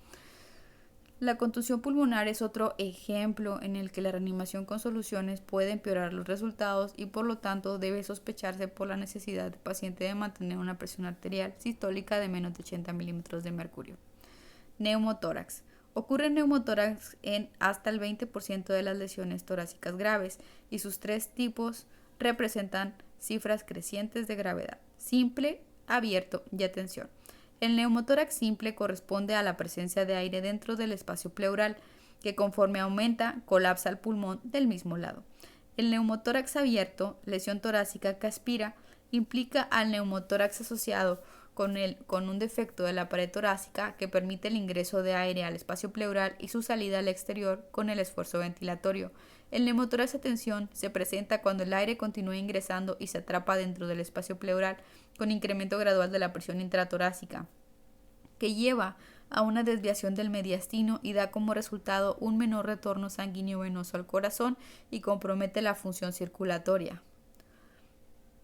La contusión pulmonar es otro ejemplo en el que la reanimación con soluciones puede empeorar los resultados y por lo tanto debe sospecharse por la necesidad del paciente de mantener una presión arterial sistólica de menos de 80 milímetros de mercurio. Neumotórax. Ocurre neumotórax en hasta el 20% de las lesiones torácicas graves y sus tres tipos representan cifras crecientes de gravedad: simple, abierto y a tensión. El neumotórax simple corresponde a la presencia de aire dentro del espacio pleural, que conforme aumenta, colapsa el pulmón del mismo lado. El neumotórax abierto, lesión torácica que aspira, implica al neumotórax asociado con un defecto de la pared torácica que permite el ingreso de aire al espacio pleural y su salida al exterior con el esfuerzo ventilatorio. El neumotórax a tensión se presenta cuando el aire continúa ingresando y se atrapa dentro del espacio pleural con incremento gradual de la presión intratorácica, que lleva a una desviación del mediastino y da como resultado un menor retorno sanguíneo venoso al corazón y compromete la función circulatoria.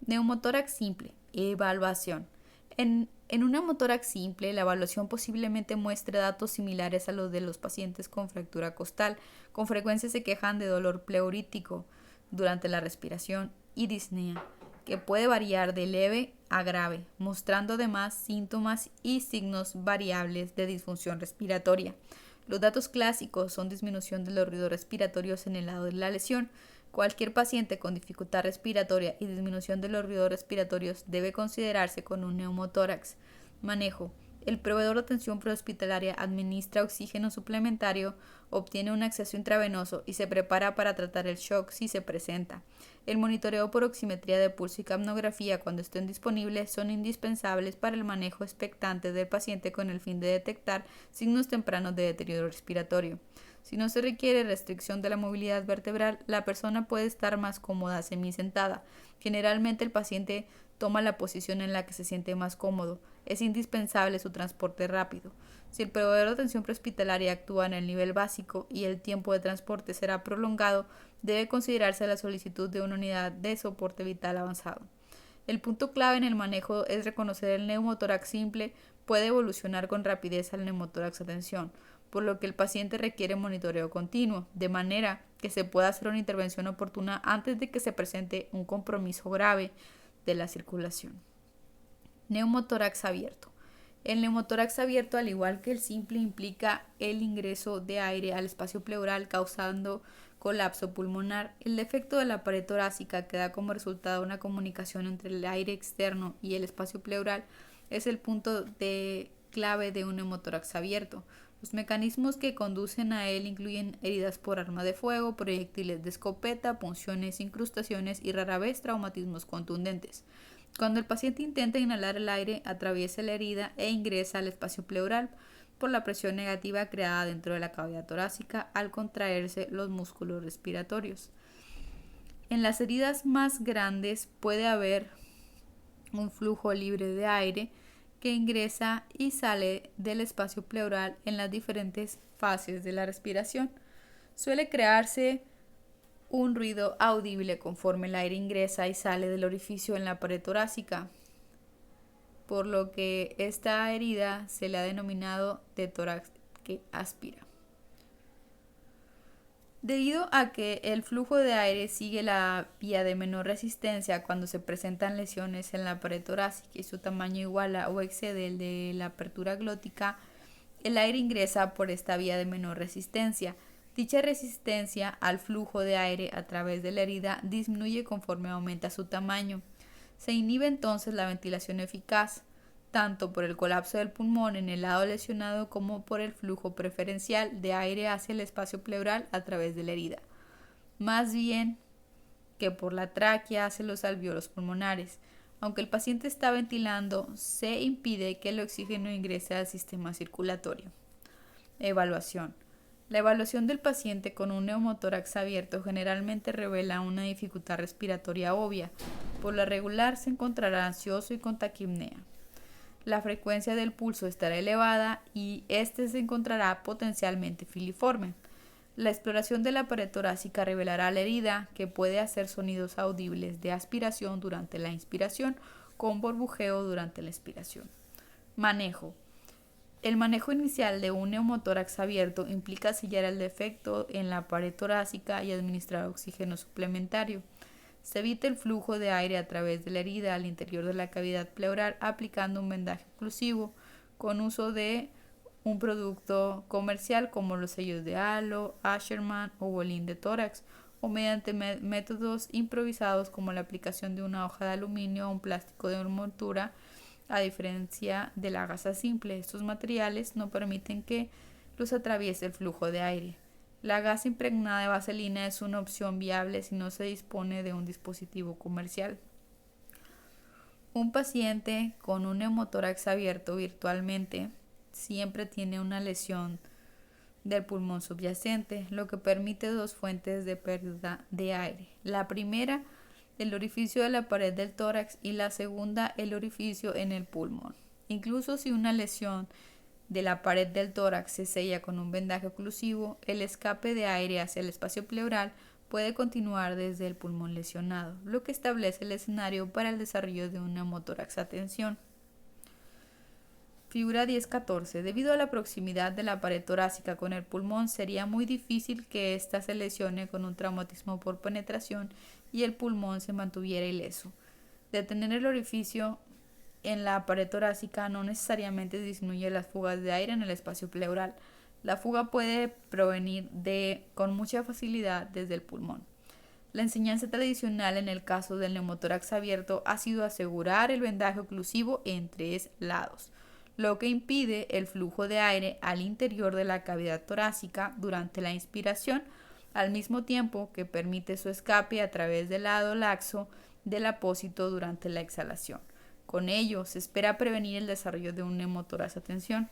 Neumotórax simple. Evaluación. En un neumotórax simple, la evaluación posiblemente muestre datos similares a los de los pacientes con fractura costal. Con frecuencia se quejan de dolor pleurítico durante la respiración y disnea, que puede variar de leve a grave, mostrando además síntomas y signos variables de disfunción respiratoria. Los datos clásicos son disminución de los ruidos respiratorios en el lado de la lesión. Cualquier paciente con dificultad respiratoria y disminución de los ruidos respiratorios debe considerarse con un neumotórax. Manejo. El proveedor de atención prehospitalaria administra oxígeno suplementario, obtiene un acceso intravenoso y se prepara para tratar el shock si se presenta. El monitoreo por oximetría de pulso y capnografía cuando estén disponibles son indispensables para el manejo expectante del paciente con el fin de detectar signos tempranos de deterioro respiratorio. Si no se requiere restricción de la movilidad vertebral, la persona puede estar más cómoda semisentada. Generalmente el paciente toma la posición en la que se siente más cómodo. Es indispensable su transporte rápido. Si el proveedor de atención prehospitalaria actúa en el nivel básico y el tiempo de transporte será prolongado, debe considerarse la solicitud de una unidad de soporte vital avanzado. El punto clave en el manejo es reconocer el neumotórax simple, puede evolucionar con rapidez al neumotórax a tensión, por lo que el paciente requiere monitoreo continuo, de manera que se pueda hacer una intervención oportuna antes de que se presente un compromiso grave de la circulación. Neumotórax abierto. El neumotórax abierto, al igual que el simple, implica el ingreso de aire al espacio pleural causando colapso pulmonar. El defecto de la pared torácica que da como resultado una comunicación entre el aire externo y el espacio pleural es el punto de clave de un neumotórax abierto. Los mecanismos que conducen a él incluyen heridas por arma de fuego, proyectiles de escopeta, punciones, incrustaciones y rara vez traumatismos contundentes. Cuando el paciente intenta inhalar el aire, atraviesa la herida e ingresa al espacio pleural por la presión negativa creada dentro de la cavidad torácica al contraerse los músculos respiratorios. En las heridas más grandes puede haber un flujo libre de aire que ingresa y sale del espacio pleural en las diferentes fases de la respiración. Suele crearse un ruido audible conforme el aire ingresa y sale del orificio en la pared torácica, por lo que esta herida se le ha denominado de tórax que aspira. Debido a que el flujo de aire sigue la vía de menor resistencia cuando se presentan lesiones en la pared torácica y su tamaño iguala o excede el de la apertura glótica, el aire ingresa por esta vía de menor resistencia. Dicha resistencia al flujo de aire a través de la herida disminuye conforme aumenta su tamaño. Se inhibe entonces la ventilación eficaz, tanto por el colapso del pulmón en el lado lesionado como por el flujo preferencial de aire hacia el espacio pleural a través de la herida, más bien que por la tráquea hacia los alvéolos pulmonares. Aunque el paciente está ventilando, se impide que el oxígeno ingrese al sistema circulatorio. Evaluación. La evaluación del paciente con un neumotórax abierto generalmente revela una dificultad respiratoria obvia. Por lo regular se encontrará ansioso y con taquipnea. La frecuencia del pulso estará elevada y este se encontrará potencialmente filiforme. La exploración de la pared torácica revelará la herida, que puede hacer sonidos audibles de aspiración durante la inspiración con burbujeo durante la expiración. Manejo. El manejo inicial de un neumotórax abierto implica sellar el defecto en la pared torácica y administrar oxígeno suplementario. Se evita el flujo de aire a través de la herida al interior de la cavidad pleural aplicando un vendaje oclusivo con uso de un producto comercial como los sellos de halo, Asherman o bolín de tórax, o mediante métodos improvisados como la aplicación de una hoja de aluminio o un plástico de envoltura. A diferencia de la gasa simple, estos materiales no permiten que los atraviese el flujo de aire. La gasa impregnada de vaselina es una opción viable si no se dispone de un dispositivo comercial. Un paciente con un neumotórax abierto virtualmente siempre tiene una lesión del pulmón subyacente, lo que permite dos fuentes de pérdida de aire. La primera, el orificio de la pared del tórax, y la segunda, el orificio en el pulmón. Incluso si una lesión de la pared del tórax se sella con un vendaje oclusivo, el escape de aire hacia el espacio pleural puede continuar desde el pulmón lesionado, lo que establece el escenario para el desarrollo de un neumotórax a tensión. Figura 10.14. Debido a la proximidad de la pared torácica con el pulmón, sería muy difícil que ésta se lesione con un traumatismo por penetración y el pulmón se mantuviera ileso. Detener el orificio en la pared torácica no necesariamente disminuye las fugas de aire en el espacio pleural. La fuga puede provenir con mucha facilidad desde el pulmón. La enseñanza tradicional en el caso del neumotórax abierto ha sido asegurar el vendaje oclusivo en 3 lados. lo que impide el flujo de aire al interior de la cavidad torácica durante la inspiración, al mismo tiempo que permite su escape a través del lado laxo del apósito durante la exhalación. Con ello, se espera prevenir el desarrollo de un neumotórax a tensión.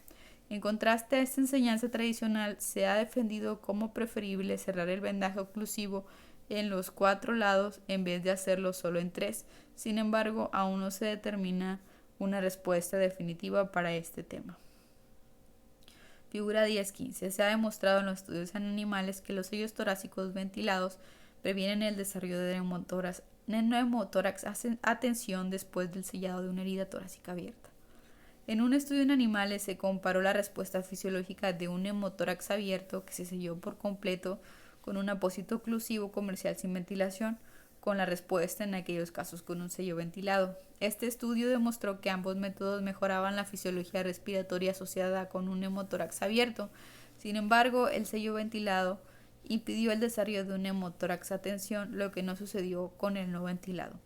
En contraste a esta enseñanza tradicional, se ha defendido como preferible cerrar el vendaje oclusivo en los 4 lados en vez de hacerlo solo en 3. Sin embargo, aún no se determina una respuesta definitiva para este tema. Figura 10.15. Se ha demostrado en los estudios en animales que los sellos torácicos ventilados previenen el desarrollo de neumotórax a tensión después del sellado de una herida torácica abierta. En un estudio en animales se comparó la respuesta fisiológica de un neumotórax abierto que se selló por completo con un apósito oclusivo comercial sin ventilación, con la respuesta en aquellos casos con un sello ventilado. Este estudio demostró que ambos métodos mejoraban la fisiología respiratoria asociada con un neumotórax abierto. Sin embargo, el sello ventilado impidió el desarrollo de un neumotórax a tensión, lo que no sucedió con el no ventilado.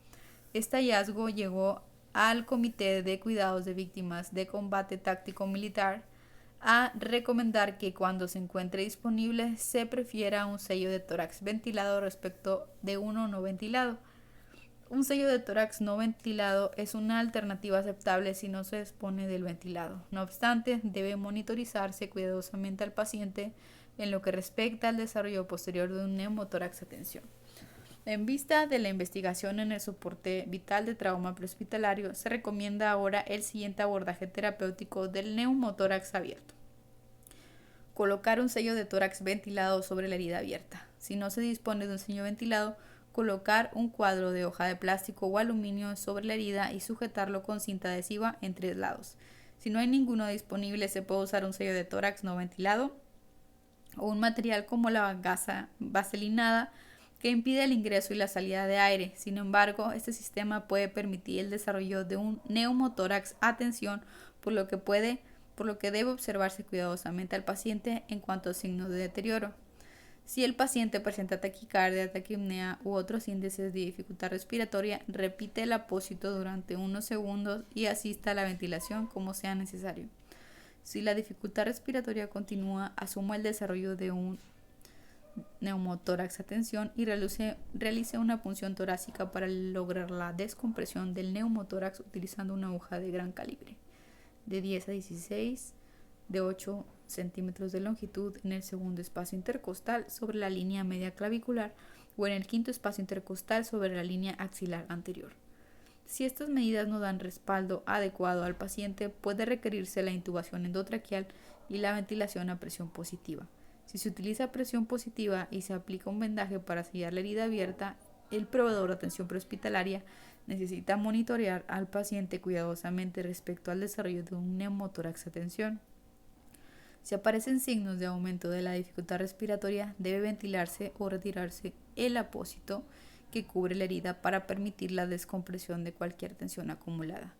Este hallazgo llegó al Comité de Cuidados de Víctimas de Combate Táctico Militar a recomendar que cuando se encuentre disponible se prefiera un sello de tórax ventilado respecto de uno no ventilado. Un sello de tórax no ventilado es una alternativa aceptable si no se dispone del ventilado. No obstante, debe monitorizarse cuidadosamente al paciente en lo que respecta al desarrollo posterior de un neumotórax a tensión. En vista de la investigación en el soporte vital de trauma prehospitalario, se recomienda ahora el siguiente abordaje terapéutico del neumotórax abierto. Colocar un sello de tórax ventilado sobre la herida abierta. Si no se dispone de un sello ventilado, colocar un cuadro de hoja de plástico o aluminio sobre la herida y sujetarlo con cinta adhesiva en 3 lados. Si no hay ninguno disponible, se puede usar un sello de tórax no ventilado o un material como la gasa vaselinada que impide el ingreso y la salida de aire. Sin embargo, este sistema puede permitir el desarrollo de un neumotórax a tensión, por lo que debe observarse cuidadosamente al paciente en cuanto a signos de deterioro. Si el paciente presenta taquicardia, taquipnea u otros índices de dificultad respiratoria, repite el apósito durante unos segundos y asista a la ventilación como sea necesario. Si la dificultad respiratoria continúa, asuma el desarrollo de un neumotórax a tensión y realice una punción torácica para lograr la descompresión del neumotórax utilizando una aguja de gran calibre, de 10 a 16, de 8 centímetros de longitud en el segundo espacio intercostal sobre la línea media clavicular o en el quinto espacio intercostal sobre la línea axilar anterior. Si estas medidas no dan respaldo adecuado al paciente, puede requerirse la intubación endotraqueal y la ventilación a presión positiva. Si se utiliza presión positiva y se aplica un vendaje para sellar la herida abierta, el proveedor de atención prehospitalaria necesita monitorear al paciente cuidadosamente respecto al desarrollo de un neumotórax a tensión. Si aparecen signos de aumento de la dificultad respiratoria, debe ventilarse o retirarse el apósito que cubre la herida para permitir la descompresión de cualquier tensión acumulada.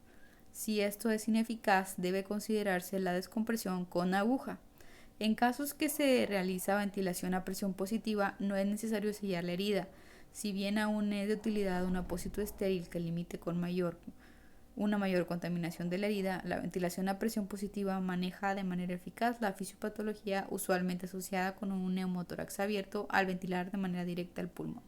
Si esto es ineficaz, debe considerarse la descompresión con aguja. En casos que se realiza ventilación a presión positiva, no es necesario sellar la herida. Si bien aún es de utilidad un apósito estéril que limite una mayor contaminación de la herida, la ventilación a presión positiva maneja de manera eficaz la fisiopatología usualmente asociada con un neumotórax abierto al ventilar de manera directa el pulmón.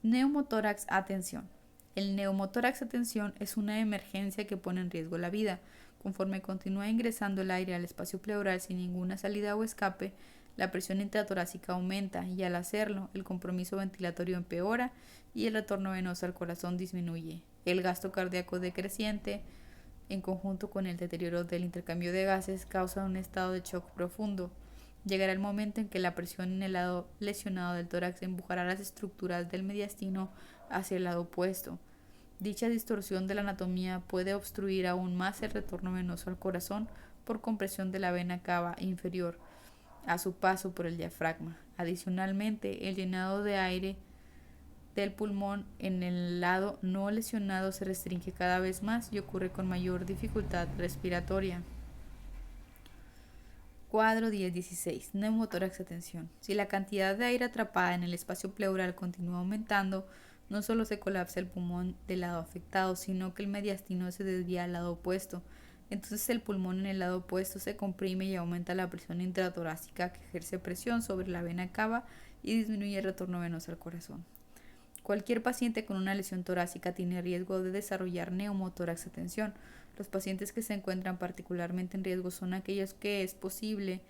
Neumotórax a tensión. El neumotórax a tensión es una emergencia que pone en riesgo la vida. Conforme continúa ingresando el aire al espacio pleural sin ninguna salida o escape, la presión intratorácica aumenta y al hacerlo, el compromiso ventilatorio empeora y el retorno venoso al corazón disminuye. El gasto cardíaco decreciente, en conjunto con el deterioro del intercambio de gases, causa un estado de shock profundo. Llegará el momento en que la presión en el lado lesionado del tórax empujará las estructuras del mediastino hacia el lado opuesto. Dicha distorsión de la anatomía puede obstruir aún más el retorno venoso al corazón por compresión de la vena cava inferior a su paso por el diafragma. Adicionalmente, el llenado de aire del pulmón en el lado no lesionado se restringe cada vez más y ocurre con mayor dificultad respiratoria. Cuadro 10.16. Neumotórax a tensión. Si la cantidad de aire atrapada en el espacio pleural continúa aumentando, no solo se colapsa el pulmón del lado afectado, sino que el mediastino se desvía al lado opuesto. Entonces el pulmón en el lado opuesto se comprime y aumenta la presión intratorácica que ejerce presión sobre la vena cava y disminuye el retorno venoso al corazón. Cualquier paciente con una lesión torácica tiene riesgo de desarrollar neumotórax a tensión. Los pacientes que se encuentran particularmente en riesgo son aquellos que es posible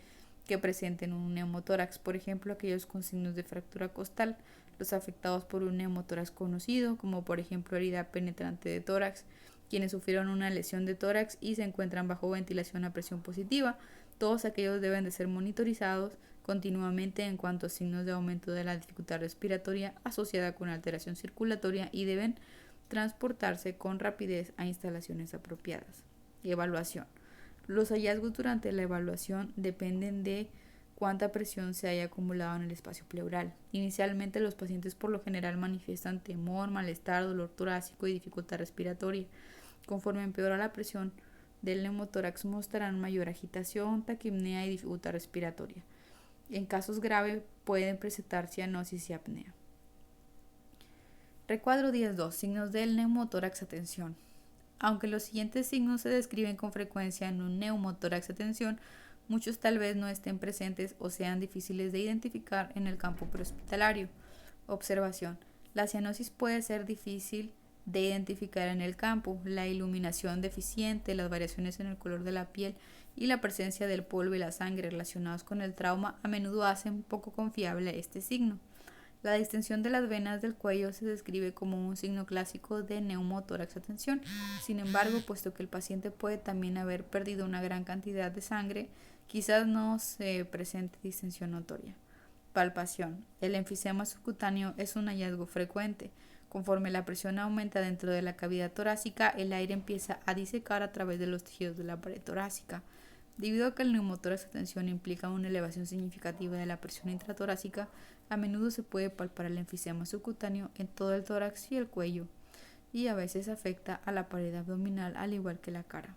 que presenten un neumotórax, por ejemplo, aquellos con signos de fractura costal, los afectados por un neumotórax conocido, como por ejemplo herida penetrante de tórax, quienes sufrieron una lesión de tórax y se encuentran bajo ventilación a presión positiva. Todos aquellos deben de ser monitorizados continuamente en cuanto a signos de aumento de la dificultad respiratoria asociada con alteración circulatoria y deben transportarse con rapidez a instalaciones apropiadas. Evaluación. Los hallazgos durante la evaluación dependen de cuánta presión se haya acumulado en el espacio pleural. Inicialmente los pacientes por lo general manifiestan temor, malestar, dolor torácico y dificultad respiratoria. Conforme empeora la presión del neumotórax mostrarán mayor agitación, taquipnea y dificultad respiratoria. En casos graves pueden presentar cianosis y apnea. Recuadro 10.2. Signos del neumotórax a tensión. Aunque los siguientes signos se describen con frecuencia en un neumotórax a tensión, muchos tal vez no estén presentes o sean difíciles de identificar en el campo prehospitalario. Observación. La cianosis puede ser difícil de identificar en el campo. La iluminación deficiente, las variaciones en el color de la piel y la presencia del polvo y la sangre relacionados con el trauma a menudo hacen poco confiable este signo. La distensión de las venas del cuello se describe como un signo clásico de neumotórax a tensión. Sin embargo, puesto que el paciente puede también haber perdido una gran cantidad de sangre, quizás no se presente distensión notoria. Palpación. El enfisema subcutáneo es un hallazgo frecuente. Conforme la presión aumenta dentro de la cavidad torácica, el aire empieza a disecar a través de los tejidos de la pared torácica. Debido a que el neumotórax a tensión implica una elevación significativa de la presión intratorácica, a menudo se puede palpar el enfisema subcutáneo en todo el tórax y el cuello, y a veces afecta a la pared abdominal al igual que la cara.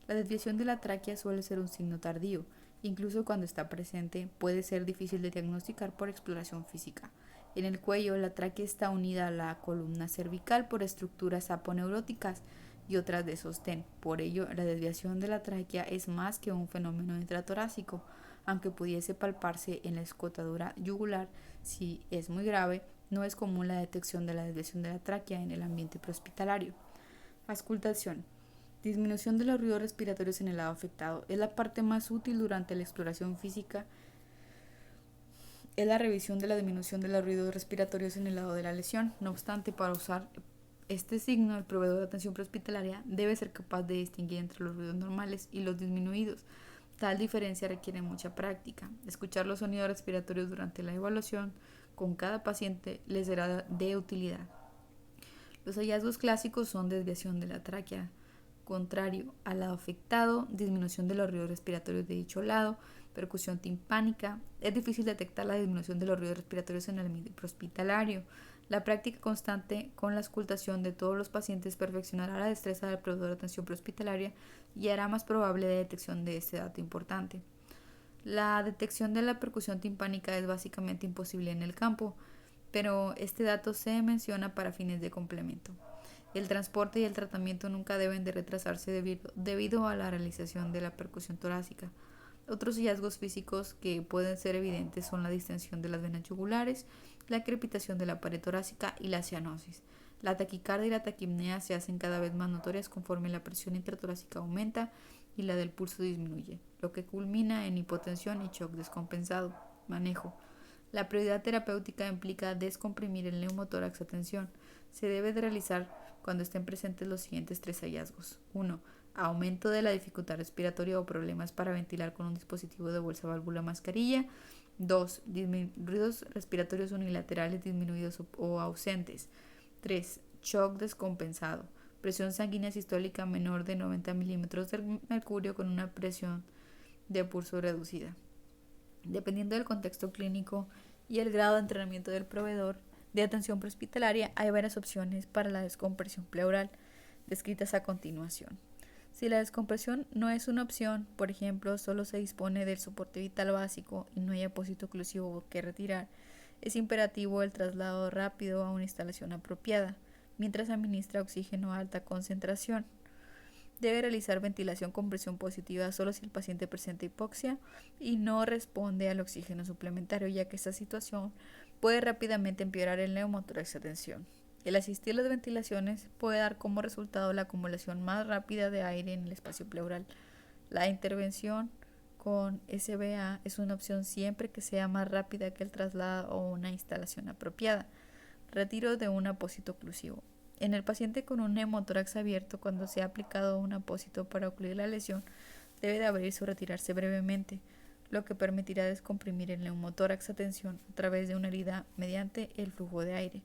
La desviación de la tráquea suele ser un signo tardío. Incluso cuando está presente, puede ser difícil de diagnosticar por exploración física. En el cuello, la tráquea está unida a la columna cervical por estructuras aponeuróticas y otras de sostén. Por ello, la desviación de la tráquea es más que un fenómeno intratorácico, aunque pudiese palparse en la escotadura yugular si es muy grave. No es común la detección de la desviación de la tráquea en el ambiente prehospitalario. Auscultación. Disminución de los ruidos respiratorios en el lado afectado. Es la parte más útil durante la exploración física. Es la revisión de la disminución de los ruidos respiratorios en el lado de la lesión. No obstante, para usar este signo, el proveedor de atención prehospitalaria debe ser capaz de distinguir entre los ruidos normales y los disminuidos. Tal diferencia requiere mucha práctica. Escuchar los sonidos respiratorios durante la evaluación con cada paciente les será de utilidad. Los hallazgos clásicos son desviación de la tráquea contrario al lado afectado, disminución de los ruidos respiratorios de dicho lado, percusión timpánica. Es difícil detectar la disminución de los ruidos respiratorios en el ambiente prehospitalario. La práctica constante con la auscultación de todos los pacientes perfeccionará la destreza del proveedor de atención prehospitalaria y hará más probable la detección de este dato importante. La detección de la percusión timpánica es básicamente imposible en el campo, pero este dato se menciona para fines de complemento. El transporte y el tratamiento nunca deben de retrasarse debido a la realización de la percusión torácica. Otros hallazgos físicos que pueden ser evidentes son la distensión de las venas yugulares, la crepitación de la pared torácica y la cianosis. La taquicardia y la taquipnea se hacen cada vez más notorias conforme la presión intratorácica aumenta y la del pulso disminuye, lo que culmina en hipotensión y shock descompensado. Manejo. La prioridad terapéutica implica descomprimir el neumotórax a tensión. Se debe de realizar cuando estén presentes los siguientes tres hallazgos. 1. Aumento de la dificultad respiratoria o problemas para ventilar con un dispositivo de bolsa válvula mascarilla. 2. Ruidos respiratorios unilaterales disminuidos o ausentes. 3. Shock descompensado. Presión sanguínea sistólica menor de 90 milímetros de mercurio con una presión de pulso reducida. Dependiendo del contexto clínico y el grado de entrenamiento del proveedor de atención prehospitalaria, hay varias opciones para la descompresión pleural, descritas a continuación. Si la descompresión no es una opción, por ejemplo, solo se dispone del soporte vital básico y no hay apósito oclusivo que retirar, es imperativo el traslado rápido a una instalación apropiada, mientras administra oxígeno a alta concentración. Debe realizar ventilación con presión positiva solo si el paciente presenta hipoxia y no responde al oxígeno suplementario, ya que esta situación puede rápidamente empeorar el neumotórax de tensión. El asistir a las ventilaciones puede dar como resultado la acumulación más rápida de aire en el espacio pleural. La intervención con SBA es una opción siempre que sea más rápida que el traslado o una instalación apropiada. Retiro de un apósito oclusivo. En el paciente con un neumotórax abierto, cuando se ha aplicado un apósito para ocluir la lesión, debe de abrirse o retirarse brevemente, lo que permitirá descomprimir el neumotórax a tensión a través de una herida mediante el flujo de aire.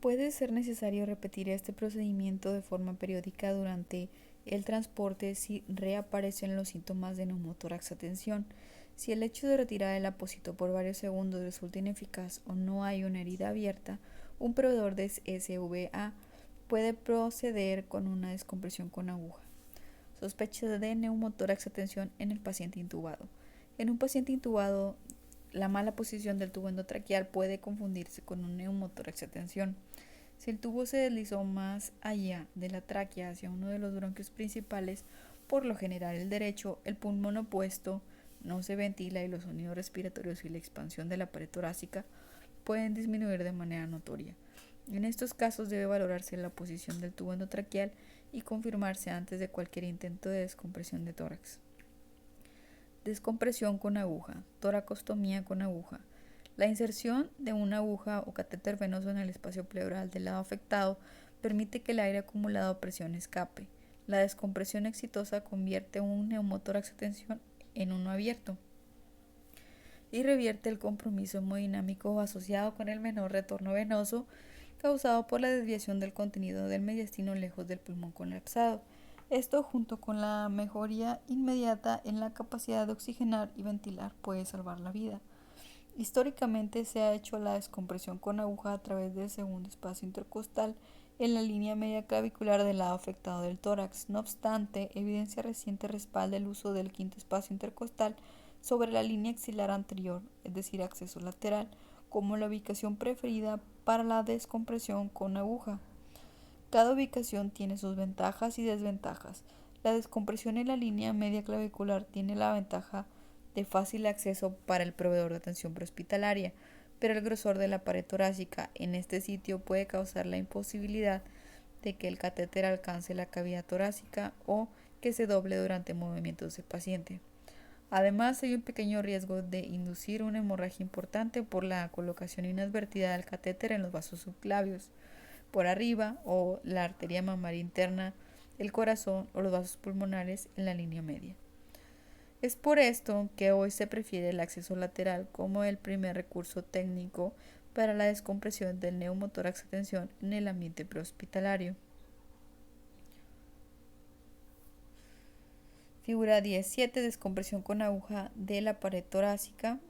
Puede ser necesario repetir este procedimiento de forma periódica durante el transporte si reaparecen los síntomas de neumotórax a tensión. Si el hecho de retirar el apósito por varios segundos resulta ineficaz o no hay una herida abierta, un proveedor de SVA puede proceder con una descompresión con aguja. Sospecha de neumotórax a tensión en el paciente intubado. En un paciente intubado, la mala posición del tubo endotraqueal puede confundirse con un neumotórax a tensión. Si el tubo se deslizó más allá de la tráquea hacia uno de los bronquios principales, por lo general el derecho, el pulmón opuesto no se ventila y los sonidos respiratorios y la expansión de la pared torácica pueden disminuir de manera notoria. En estos casos debe valorarse la posición del tubo endotraqueal y confirmarse antes de cualquier intento de descompresión de tórax. Descompresión con aguja, toracostomía con aguja. La inserción de una aguja o catéter venoso en el espacio pleural del lado afectado permite que el aire acumulado a presión escape. La descompresión exitosa convierte un neumotórax a tensión en uno abierto y revierte el compromiso hemodinámico asociado con el menor retorno venoso causado por la desviación del contenido del mediastino lejos del pulmón colapsado. Esto, junto con la mejoría inmediata en la capacidad de oxigenar y ventilar, puede salvar la vida. Históricamente se ha hecho la descompresión con aguja a través del segundo espacio intercostal en la línea media clavicular del lado afectado del tórax. No obstante, evidencia reciente respalda el uso del quinto espacio intercostal sobre la línea axilar anterior, es decir, acceso lateral, como la ubicación preferida para la descompresión con aguja. Cada ubicación tiene sus ventajas y desventajas. La descompresión en la línea media clavicular tiene la ventaja de fácil acceso para el proveedor de atención prehospitalaria, pero el grosor de la pared torácica en este sitio puede causar la imposibilidad de que el catéter alcance la cavidad torácica o que se doble durante movimientos del paciente. Además, hay un pequeño riesgo de inducir una hemorragia importante por la colocación inadvertida del catéter en los vasos subclavios por arriba o la arteria mamaria interna, el corazón o los vasos pulmonares en la línea media. Es por esto que hoy se prefiere el acceso lateral como el primer recurso técnico para la descompresión del neumotórax a tensión en el ambiente prehospitalario. Figura 10.7. Descompresión con aguja de la pared torácica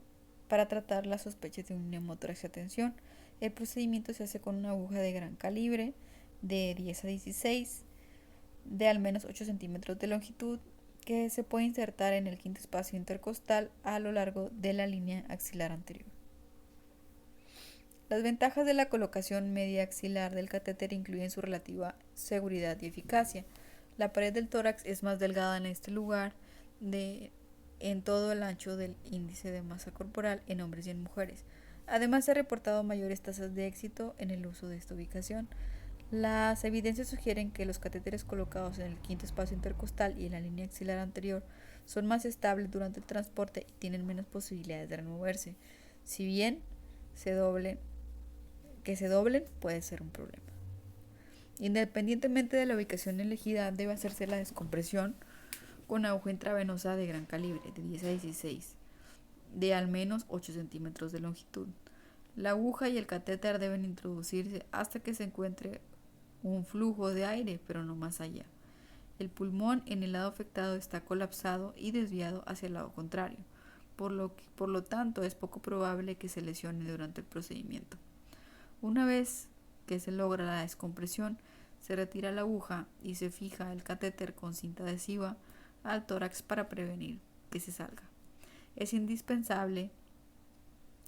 para tratar las sospechas de un neumotórax a tensión. El procedimiento se hace con una aguja de gran calibre de 10 a 16 de al menos 8 centímetros de longitud que se puede insertar en el quinto espacio intercostal a lo largo de la línea axilar anterior. Las ventajas de la colocación media axilar del catéter incluyen su relativa seguridad y eficacia. La pared del tórax es más delgada en este lugar en todo el ancho del índice de masa corporal en hombres y en mujeres. Además, se han reportado mayores tasas de éxito en el uso de esta ubicación. Las evidencias sugieren que los catéteres colocados en el quinto espacio intercostal y en la línea axilar anterior son más estables durante el transporte y tienen menos posibilidades de removerse. Si bien que se doblen puede ser un problema. Independientemente de la ubicación elegida, debe hacerse la descompresión con aguja intravenosa de gran calibre, de 10 a 16, de al menos 8 centímetros de longitud. La aguja y el catéter deben introducirse hasta que se encuentre un flujo de aire, pero no más allá. El pulmón en el lado afectado está colapsado y desviado hacia el lado contrario, por lo tanto es poco probable que se lesione durante el procedimiento. Una vez que se logra la descompresión, se retira la aguja y se fija el catéter con cinta adhesiva al tórax para prevenir que se salga. Es indispensable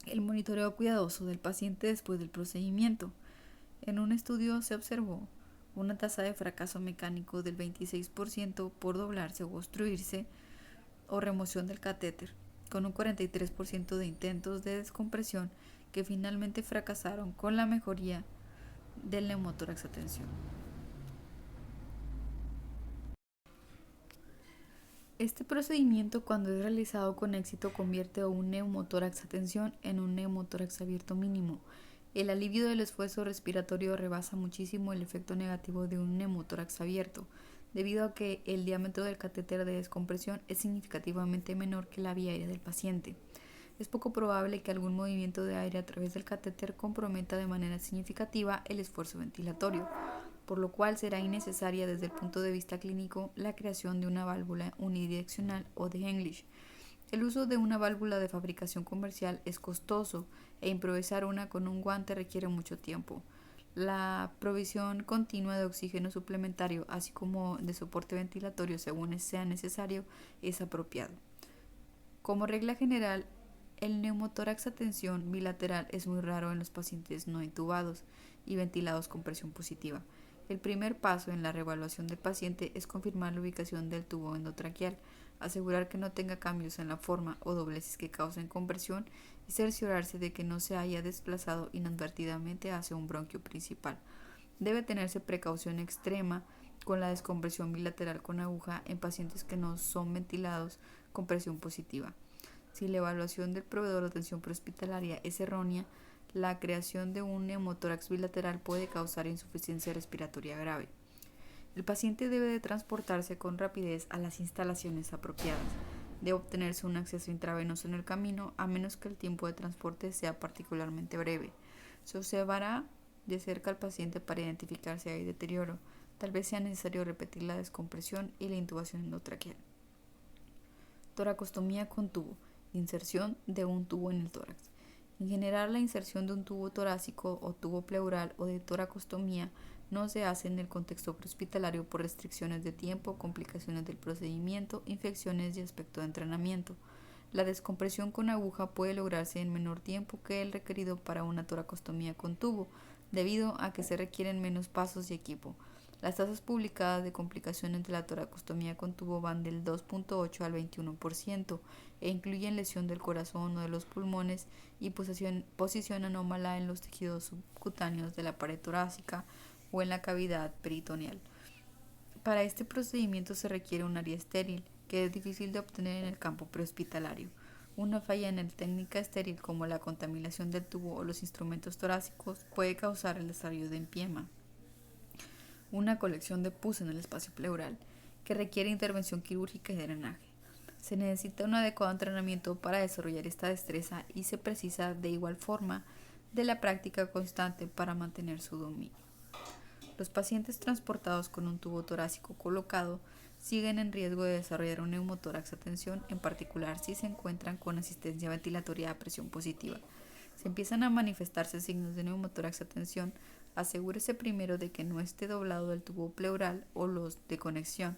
el monitoreo cuidadoso del paciente después del procedimiento. En un estudio se observó una tasa de fracaso mecánico del 26% por doblarse o obstruirse, o remoción del catéter, con un 43% de intentos de descompresión que finalmente fracasaron con la mejoría del neumotórax a tensión. Este procedimiento, cuando es realizado con éxito, convierte un neumotórax a tensión en un neumotórax abierto mínimo. El alivio del esfuerzo respiratorio rebasa muchísimo el efecto negativo de un neumotórax abierto, debido a que el diámetro del catéter de descompresión es significativamente menor que la vía aérea del paciente. Es poco probable que algún movimiento de aire a través del catéter comprometa de manera significativa el esfuerzo ventilatorio, por lo cual será innecesaria desde el punto de vista clínico la creación de una válvula unidireccional o de English. El uso de una válvula de fabricación comercial es costoso e improvisar una con un guante requiere mucho tiempo. La provisión continua de oxígeno suplementario, así como de soporte ventilatorio según sea necesario, es apropiado. Como regla general, el neumotórax a tensión bilateral es muy raro en los pacientes no intubados y ventilados con presión positiva. El primer paso en la reevaluación del paciente es confirmar la ubicación del tubo endotraqueal, asegurar que no tenga cambios en la forma o dobleces que causen compresión y cerciorarse de que no se haya desplazado inadvertidamente hacia un bronquio principal. Debe tenerse precaución extrema con la descompresión bilateral con aguja en pacientes que no son ventilados con presión positiva. Si la evaluación del proveedor de atención prehospitalaria es errónea, la creación de un neumotórax bilateral puede causar insuficiencia respiratoria grave. El paciente debe de transportarse con rapidez a las instalaciones apropiadas. Debe obtenerse un acceso intravenoso en el camino, a menos que el tiempo de transporte sea particularmente breve. Se observará de cerca al paciente para identificar si hay deterioro. Tal vez sea necesario repetir la descompresión y la intubación endotraqueal. Toracostomía con tubo. Inserción de un tubo en el tórax. En general, la inserción de un tubo torácico o tubo pleural o de toracostomía no se hace en el contexto prehospitalario por restricciones de tiempo, complicaciones del procedimiento, infecciones y aspecto de entrenamiento. La descompresión con aguja puede lograrse en menor tiempo que el requerido para una toracostomía con tubo, debido a que se requieren menos pasos y equipo. Las tasas publicadas de complicaciones de la toracostomía con tubo van del 2.8 al 21% e incluyen lesión del corazón o de los pulmones y posición anómala en los tejidos subcutáneos de la pared torácica o en la cavidad peritoneal. Para este procedimiento se requiere un área estéril, que es difícil de obtener en el campo prehospitalario. Una falla en la técnica estéril, como la contaminación del tubo o los instrumentos torácicos, puede causar el desarrollo de empiema, una colección de pus en el espacio pleural, que requiere intervención quirúrgica y drenaje. Se necesita un adecuado entrenamiento para desarrollar esta destreza y se precisa de igual forma de la práctica constante para mantener su dominio. Los pacientes transportados con un tubo torácico colocado siguen en riesgo de desarrollar un neumotórax a tensión, en particular si se encuentran con asistencia ventilatoria a presión positiva. Si empiezan a manifestarse signos de neumotórax a tensión, asegúrese primero de que no esté doblado el tubo pleural o los de conexión.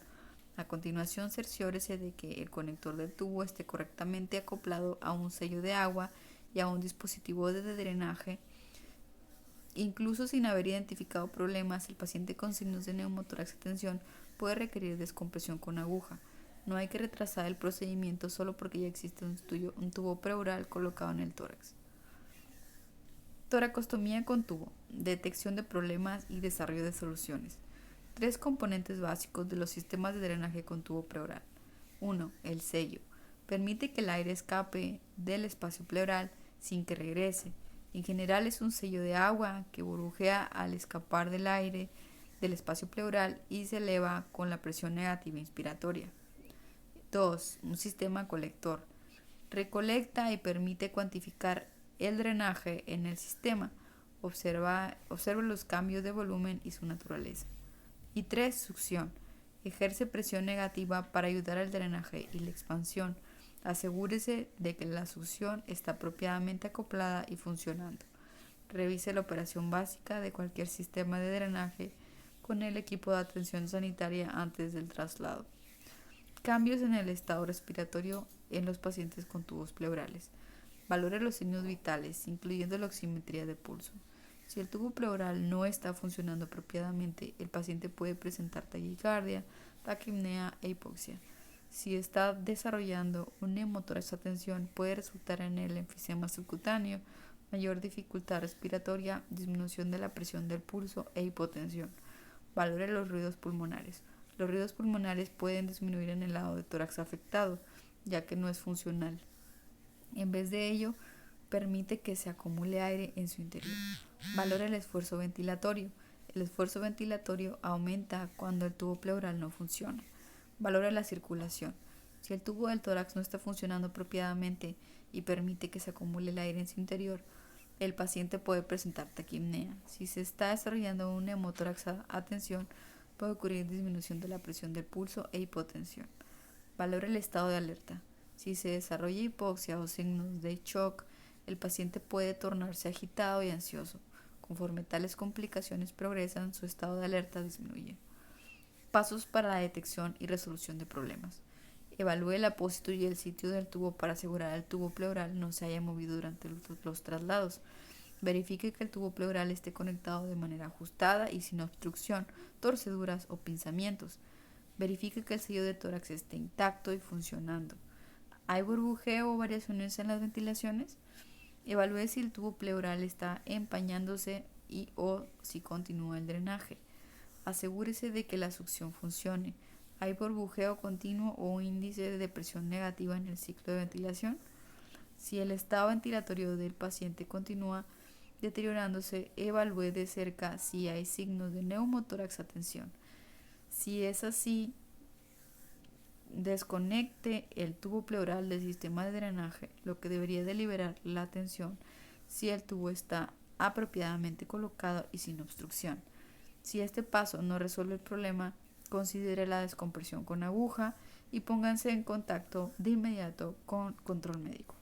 A continuación, cerciórese de que el conector del tubo esté correctamente acoplado a un sello de agua y a un dispositivo de drenaje. Incluso sin haber identificado problemas, el paciente con signos de neumotórax a tensión puede requerir descompresión con aguja. No hay que retrasar el procedimiento solo porque ya existe un tubo pleural colocado en el tórax. Toracostomía con tubo. Detección de problemas y desarrollo de soluciones. 3 componentes básicos de los sistemas de drenaje con tubo pleural. 1. El sello. Permite que el aire escape del espacio pleural sin que regrese. En general es un sello de agua que burbujea al escapar del aire del espacio pleural y se eleva con la presión negativa inspiratoria. 2. Un sistema colector. Recolecta y permite cuantificar el drenaje en el sistema. Observa los cambios de volumen y su naturaleza. Y 3. Succión. Ejerce presión negativa para ayudar al drenaje y la expansión. Asegúrese de que la succión está apropiadamente acoplada y funcionando. Revise la operación básica de cualquier sistema de drenaje con el equipo de atención sanitaria antes del traslado. Cambios en el estado respiratorio en los pacientes con tubos pleurales. Valore los signos vitales, incluyendo la oximetría de pulso. Si el tubo pleural no está funcionando apropiadamente, el paciente puede presentar taquicardia, taquipnea e hipoxia. Si está desarrollando un neumotórax a tensión, puede resultar en el enfisema subcutáneo, mayor dificultad respiratoria, disminución de la presión del pulso e hipotensión. Valore los ruidos pulmonares. Los ruidos pulmonares pueden disminuir en el lado de tórax afectado, ya que no es funcional. En vez de ello, permite que se acumule aire en su interior. Valora el esfuerzo ventilatorio. El esfuerzo ventilatorio aumenta cuando el tubo pleural no funciona. Valora la circulación. Si el tubo del tórax no está funcionando apropiadamente y permite que se acumule el aire en su interior, el paciente puede presentar taquipnea. Si se está desarrollando un neumotórax a tensión, puede ocurrir disminución de la presión del pulso e hipotensión. Valora el estado de alerta. Si se desarrolla hipoxia o signos de shock, el paciente puede tornarse agitado y ansioso. Conforme tales complicaciones progresan, su estado de alerta disminuye. Pasos para la detección y resolución de problemas. Evalúe el apósito y el sitio del tubo para asegurar que el tubo pleural no se haya movido durante los traslados. Verifique que el tubo pleural esté conectado de manera ajustada y sin obstrucción, torceduras o pinzamientos. Verifique que el sello de tórax esté intacto y funcionando. ¿Hay burbujeo o variaciones en las ventilaciones? Evalúe si el tubo pleural está empañándose o si continúa el drenaje. Asegúrese de que la succión funcione. ¿Hay burbujeo continuo o índice de presión negativa en el ciclo de ventilación? Si el estado ventilatorio del paciente continúa deteriorándose, evalúe de cerca si hay signos de neumotórax a tensión. Si es así, desconecte el tubo pleural del sistema de drenaje, lo que debería de liberar la tensión si el tubo está apropiadamente colocado y sin obstrucción. Si este paso no resuelve el problema, considere la descompresión con aguja y pónganse en contacto de inmediato con control médico.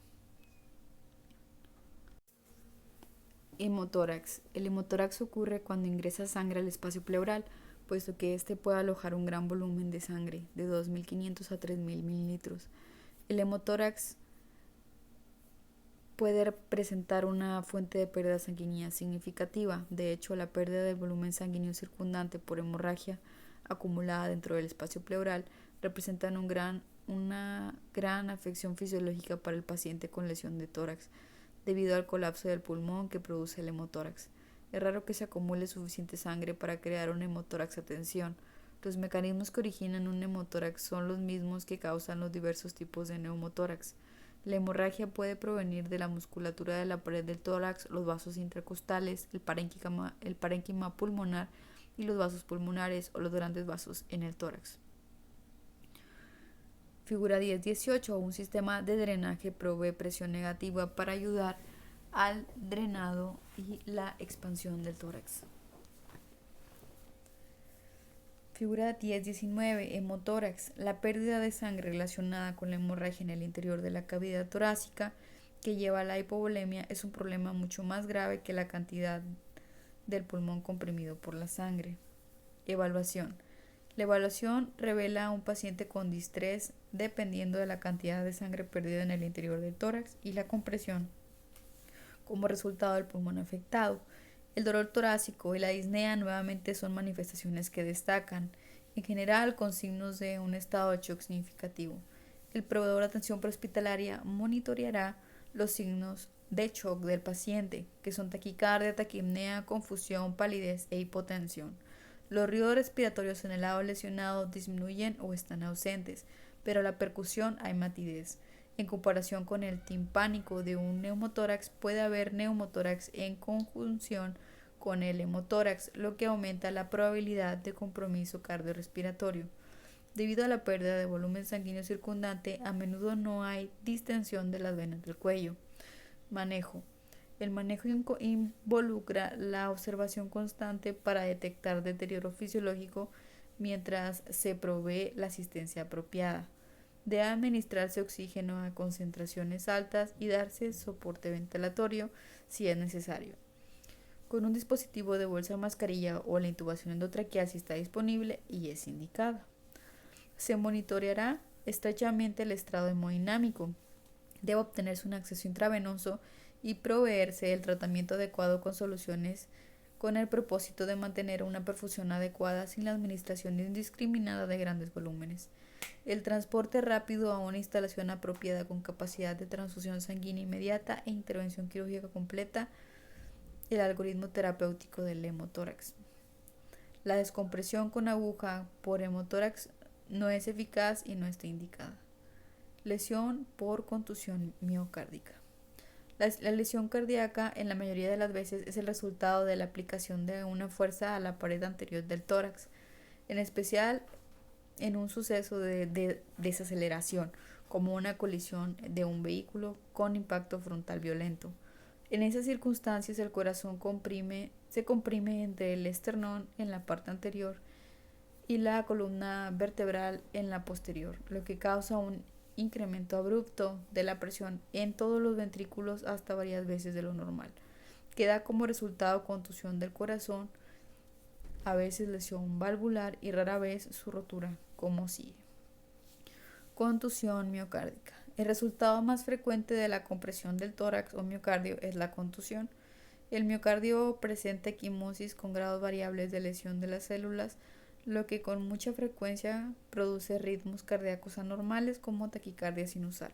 Hemotórax. El hemotórax ocurre cuando ingresa sangre al espacio pleural, puesto que éste puede alojar un gran volumen de sangre, de 2.500 a 3.000 mililitros. El hemotórax puede presentar una fuente de pérdida sanguínea significativa. De hecho, la pérdida del volumen sanguíneo circundante por hemorragia acumulada dentro del espacio pleural representan una gran afección fisiológica para el paciente con lesión de tórax, debido al colapso del pulmón que produce el hemotórax. Es raro que se acumule suficiente sangre para crear un hemotórax a tensión. Los mecanismos que originan un neumotórax son los mismos que causan los diversos tipos de neumotórax. La hemorragia puede provenir de la musculatura de la pared del tórax, los vasos intercostales, el parénquima pulmonar y los vasos pulmonares o los grandes vasos en el tórax. Figura 10-18. Un sistema de drenaje provee presión negativa para ayudar al drenado y la expansión del tórax. Figura 10-19. Hemotórax. La pérdida de sangre relacionada con la hemorragia en el interior de la cavidad torácica que lleva a la hipovolemia es un problema mucho más grave que la cantidad del pulmón comprimido por la sangre. Evaluación. La evaluación revela a un paciente con distrés dependiendo de la cantidad de sangre perdida en el interior del tórax y la compresión como resultado del pulmón afectado. El dolor torácico y la disnea nuevamente son manifestaciones que destacan, en general con signos de un estado de shock significativo. El proveedor de atención prehospitalaria monitoreará los signos de shock del paciente, que son taquicardia, taquipnea, confusión, palidez e hipotensión. Los ruidos respiratorios en el lado lesionado disminuyen o están ausentes, pero la percusión hay matidez. En comparación con el timpánico de un neumotórax, puede haber neumotórax en conjunción con el hemotórax, lo que aumenta la probabilidad de compromiso cardiorrespiratorio. Debido a la pérdida de volumen sanguíneo circundante, a menudo no hay distensión de las venas del cuello. Manejo. El manejo involucra la observación constante para detectar deterioro fisiológico mientras se provee la asistencia apropiada. Debe administrarse oxígeno a concentraciones altas y darse soporte ventilatorio si es necesario. Con un dispositivo de bolsa mascarilla o la intubación endotraqueal si está disponible y es indicada. Se monitoreará estrechamente el estrado hemodinámico. Debe obtenerse un acceso intravenoso y proveerse del tratamiento adecuado con soluciones con el propósito de mantener una perfusión adecuada sin la administración indiscriminada de grandes volúmenes. El transporte rápido a una instalación apropiada con capacidad de transfusión sanguínea inmediata e intervención quirúrgica completa, el algoritmo terapéutico del hemotórax. La descompresión con aguja por hemotórax no es eficaz y no está indicada. Lesión por contusión miocárdica. La lesión cardíaca en la mayoría de las veces es el resultado de la aplicación de una fuerza a la pared anterior del tórax, en especial en un suceso de desaceleración, como una colisión de un vehículo con impacto frontal violento. En esas circunstancias el corazón se comprime entre el esternón en la parte anterior y la columna vertebral en la posterior, lo que causa un incremento abrupto de la presión en todos los ventrículos hasta varias veces de lo normal, que da como resultado contusión del corazón, a veces lesión valvular y rara vez su rotura, como sigue. Contusión miocárdica. El resultado más frecuente de la compresión del tórax o miocardio es la contusión. El miocardio presenta equimosis con grados variables de lesión de las células, lo que con mucha frecuencia produce ritmos cardíacos anormales como taquicardia sinusal.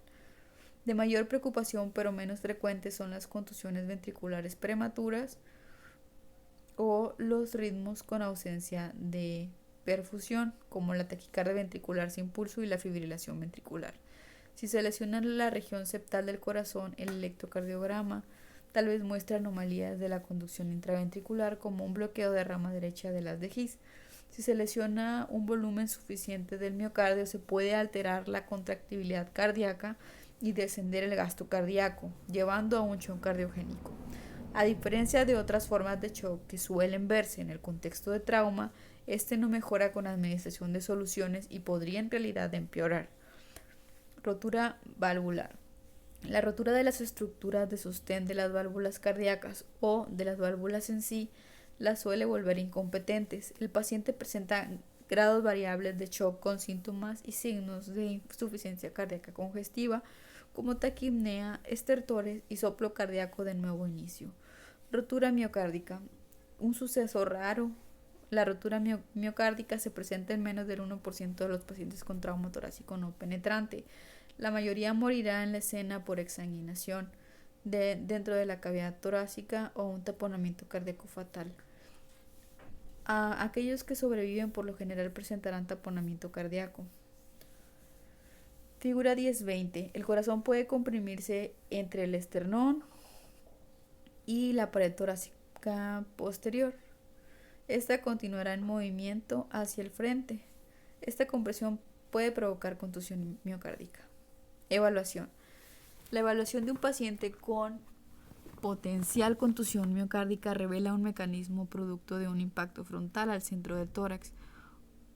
De mayor preocupación pero menos frecuentes son las contusiones ventriculares prematuras o los ritmos con ausencia de perfusión, como la taquicardia ventricular sin pulso y la fibrilación ventricular. Si se lesiona la región septal del corazón, el electrocardiograma tal vez muestra anomalías de la conducción intraventricular como un bloqueo de rama derecha de las de His. Si se lesiona un volumen suficiente del miocardio, se puede alterar la contractibilidad cardíaca y descender el gasto cardíaco, llevando a un shock cardiogénico. A diferencia de otras formas de shock que suelen verse en el contexto de trauma, este no mejora con administración de soluciones y podría en realidad empeorar. Rotura valvular. La rotura de las estructuras de sostén de las válvulas cardíacas o de las válvulas en sí las suele volver incompetentes. El paciente presenta grados variables de shock con síntomas y signos de insuficiencia cardíaca congestiva como taquipnea, estertores y soplo cardíaco de nuevo inicio. Rotura miocárdica. Un suceso raro. La rotura miocárdica se presenta en menos del 1% de los pacientes con trauma torácico no penetrante. La mayoría morirá en la escena por exsanguinación dentro de la cavidad torácica o un taponamiento cardíaco fatal. Aquellos que sobreviven por lo general presentarán taponamiento cardíaco. Figura 10-20. El corazón puede comprimirse entre el esternón y la pared torácica posterior. Esta continuará en movimiento hacia el frente. Esta compresión puede provocar contusión miocárdica. Evaluación. La evaluación de un paciente con potencial contusión miocárdica revela un mecanismo producto de un impacto frontal al centro del tórax.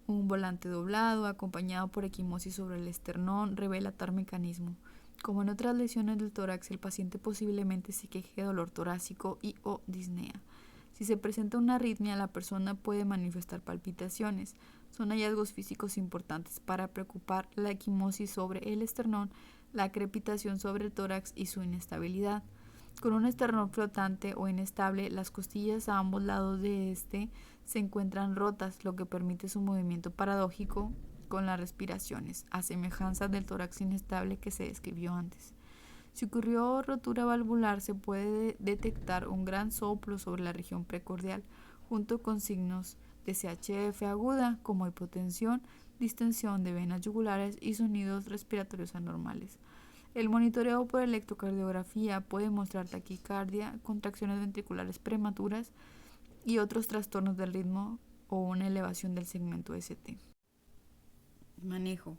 Un volante doblado acompañado por equimosis sobre el esternón revela tal mecanismo. Como en otras lesiones del tórax, el paciente posiblemente se queje de dolor torácico y o disnea. Si se presenta una arritmia, la persona puede manifestar palpitaciones. Son hallazgos físicos importantes para preocupar la equimosis sobre el esternón, la crepitación sobre el tórax y su inestabilidad. Con un esternón flotante o inestable, las costillas a ambos lados de este se encuentran rotas, lo que permite su movimiento paradójico con las respiraciones, a semejanza del tórax inestable que se describió antes. Si ocurrió rotura valvular, se puede detectar un gran soplo sobre la región precordial, junto con signos de CHF aguda como hipotensión, distensión de venas yugulares y sonidos respiratorios anormales. El monitoreo por electrocardiografía puede mostrar taquicardia, contracciones ventriculares prematuras y otros trastornos del ritmo o una elevación del segmento ST. Manejo.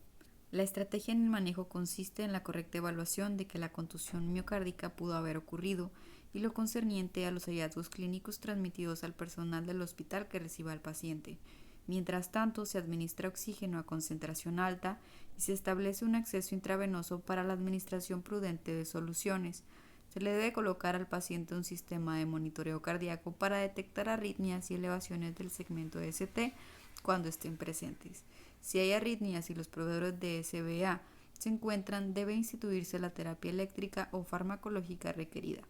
La estrategia en el manejo consiste en la correcta evaluación de que la contusión miocárdica pudo haber ocurrido y lo concerniente a los hallazgos clínicos transmitidos al personal del hospital que reciba al paciente. Mientras tanto, se administra oxígeno a concentración alta y se establece un acceso intravenoso para la administración prudente de soluciones. Se le debe colocar al paciente un sistema de monitoreo cardíaco para detectar arritmias y elevaciones del segmento ST cuando estén presentes. Si hay arritmias y los proveedores de SBA se encuentran, debe instituirse la terapia eléctrica o farmacológica requerida.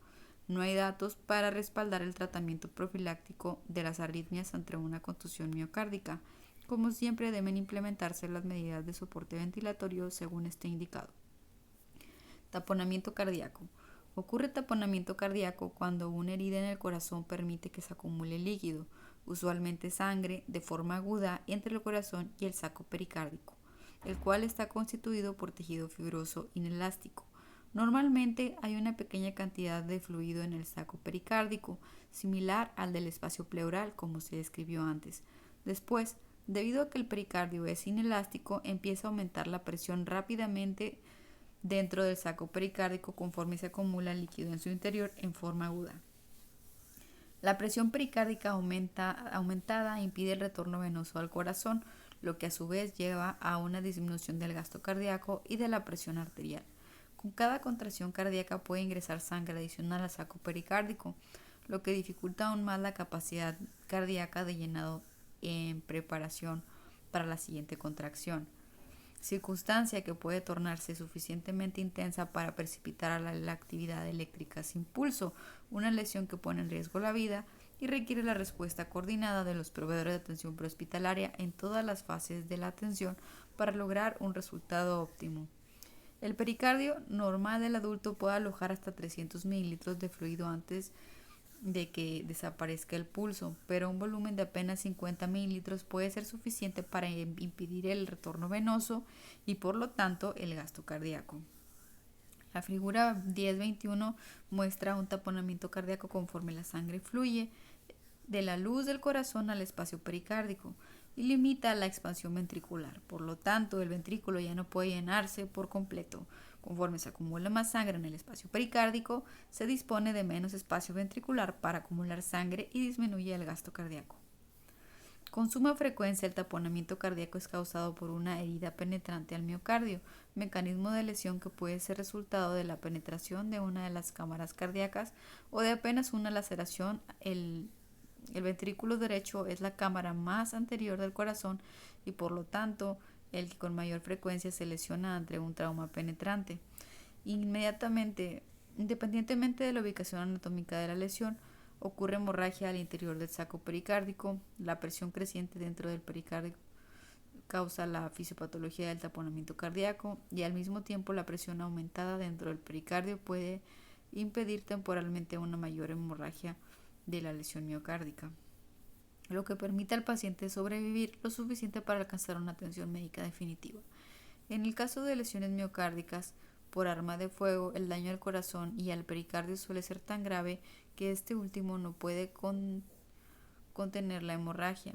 No hay datos para respaldar el tratamiento profiláctico de las arritmias ante una contusión miocárdica. Como siempre, deben implementarse las medidas de soporte ventilatorio según esté indicado. Taponamiento cardíaco. Ocurre taponamiento cardíaco cuando una herida en el corazón permite que se acumule líquido, usualmente sangre, de forma aguda entre el corazón y el saco pericárdico, el cual está constituido por tejido fibroso inelástico. Normalmente hay una pequeña cantidad de fluido en el saco pericárdico, similar al del espacio pleural, como se describió antes. Después, debido a que el pericardio es inelástico, empieza a aumentar la presión rápidamente dentro del saco pericárdico conforme se acumula líquido en su interior en forma aguda. La presión pericárdica aumentada impide el retorno venoso al corazón, lo que a su vez lleva a una disminución del gasto cardíaco y de la presión arterial. Con cada contracción cardíaca puede ingresar sangre adicional al saco pericárdico, lo que dificulta aún más la capacidad cardíaca de llenado en preparación para la siguiente contracción, circunstancia que puede tornarse suficientemente intensa para precipitar la actividad eléctrica sin pulso, una lesión que pone en riesgo la vida y requiere la respuesta coordinada de los proveedores de atención prehospitalaria en todas las fases de la atención para lograr un resultado óptimo. El pericardio normal del adulto puede alojar hasta 300 mililitros de fluido antes de que desaparezca el pulso, pero un volumen de apenas 50 mililitros puede ser suficiente para impedir el retorno venoso y por lo tanto el gasto cardíaco. La figura 10.21 muestra un taponamiento cardíaco conforme la sangre fluye de la luz del corazón al espacio pericárdico y limita la expansión ventricular. Por lo tanto, el ventrículo ya no puede llenarse por completo. Conforme se acumula más sangre en el espacio pericárdico, se dispone de menos espacio ventricular para acumular sangre y disminuye el gasto cardíaco. Con suma frecuencia, el taponamiento cardíaco es causado por una herida penetrante al miocardio, mecanismo de lesión que puede ser resultado de la penetración de una de las cámaras cardíacas o de apenas una laceración. El ventrículo derecho es la cámara más anterior del corazón y por lo tanto el que con mayor frecuencia se lesiona ante un trauma penetrante. Independientemente de la ubicación anatómica de la lesión, ocurre hemorragia al interior del saco pericárdico. La presión creciente dentro del pericardio causa la fisiopatología del taponamiento cardíaco y al mismo tiempo la presión aumentada dentro del pericardio puede impedir temporalmente una mayor hemorragia de la lesión miocárdica, lo que permite al paciente sobrevivir lo suficiente para alcanzar una atención médica definitiva. En el caso de lesiones miocárdicas por arma de fuego, el daño al corazón y al pericardio suele ser tan grave que este último no puede contener la hemorragia,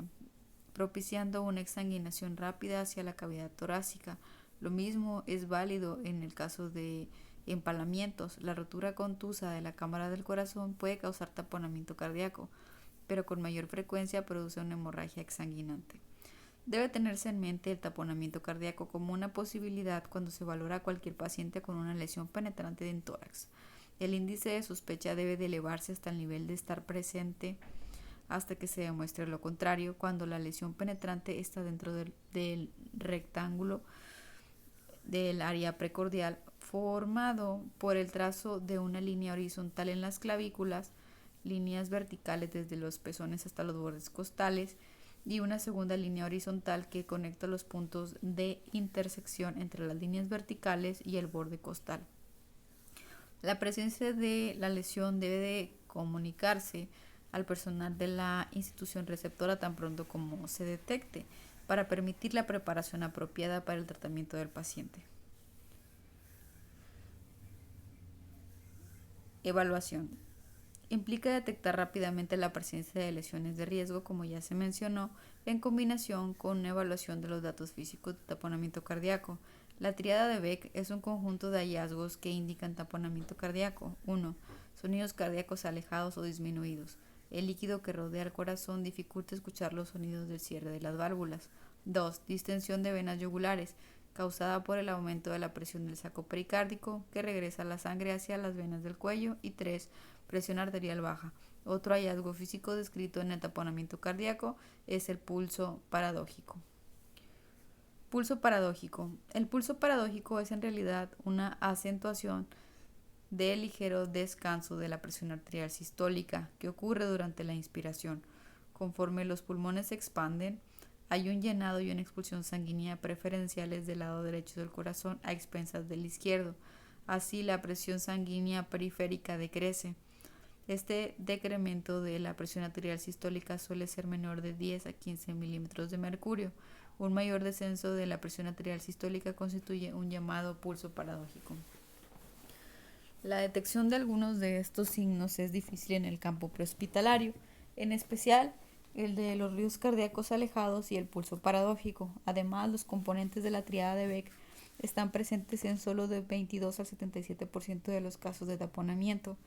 propiciando una exsanguinación rápida hacia la cavidad torácica. Lo mismo es válido en el caso de empalamientos. La rotura contusa de la cámara del corazón puede causar taponamiento cardíaco, pero con mayor frecuencia produce una hemorragia exsanguinante. Debe tenerse en mente el taponamiento cardíaco como una posibilidad cuando se valora a cualquier paciente con una lesión penetrante en tórax. El índice de sospecha debe de elevarse hasta el nivel de estar presente hasta que se demuestre lo contrario, cuando la lesión penetrante está dentro del rectángulo del área precordial formado por el trazo de una línea horizontal en las clavículas, líneas verticales desde los pezones hasta los bordes costales y una segunda línea horizontal que conecta los puntos de intersección entre las líneas verticales y el borde costal. La presencia de la lesión debe de comunicarse al personal de la institución receptora tan pronto como se detecte, para permitir la preparación apropiada para el tratamiento del paciente. Evaluación. Implica detectar rápidamente la presencia de lesiones de riesgo, como ya se mencionó, en combinación con una evaluación de los datos físicos de taponamiento cardíaco. La tríada de Beck es un conjunto de hallazgos que indican taponamiento cardíaco. 1. Sonidos cardíacos alejados o disminuidos. El líquido que rodea el corazón dificulta escuchar los sonidos del cierre de las válvulas. 2. Distensión de venas yugulares, causada por el aumento de la presión del saco pericárdico, que regresa la sangre hacia las venas del cuello. Y 3. Presión arterial baja. Otro hallazgo físico descrito en el taponamiento cardíaco es el pulso paradójico. Pulso paradójico. El pulso paradójico es en realidad una acentuación de ligero descanso de la presión arterial sistólica que ocurre durante la inspiración. Conforme los pulmones se expanden, hay un llenado y una expulsión sanguínea preferenciales del lado derecho del corazón a expensas del izquierdo. Así, la presión sanguínea periférica decrece. Este decremento de la presión arterial sistólica suele ser menor de 10 a 15 milímetros de mercurio. Un mayor descenso de la presión arterial sistólica constituye un llamado pulso paradójico. La detección de algunos de estos signos es difícil en el campo prehospitalario, en especial el de los ritmos cardíacos alejados y el pulso paradójico. Además, los componentes de la tríada de Beck están presentes en solo de 22 al 77% de los casos de taponamiento.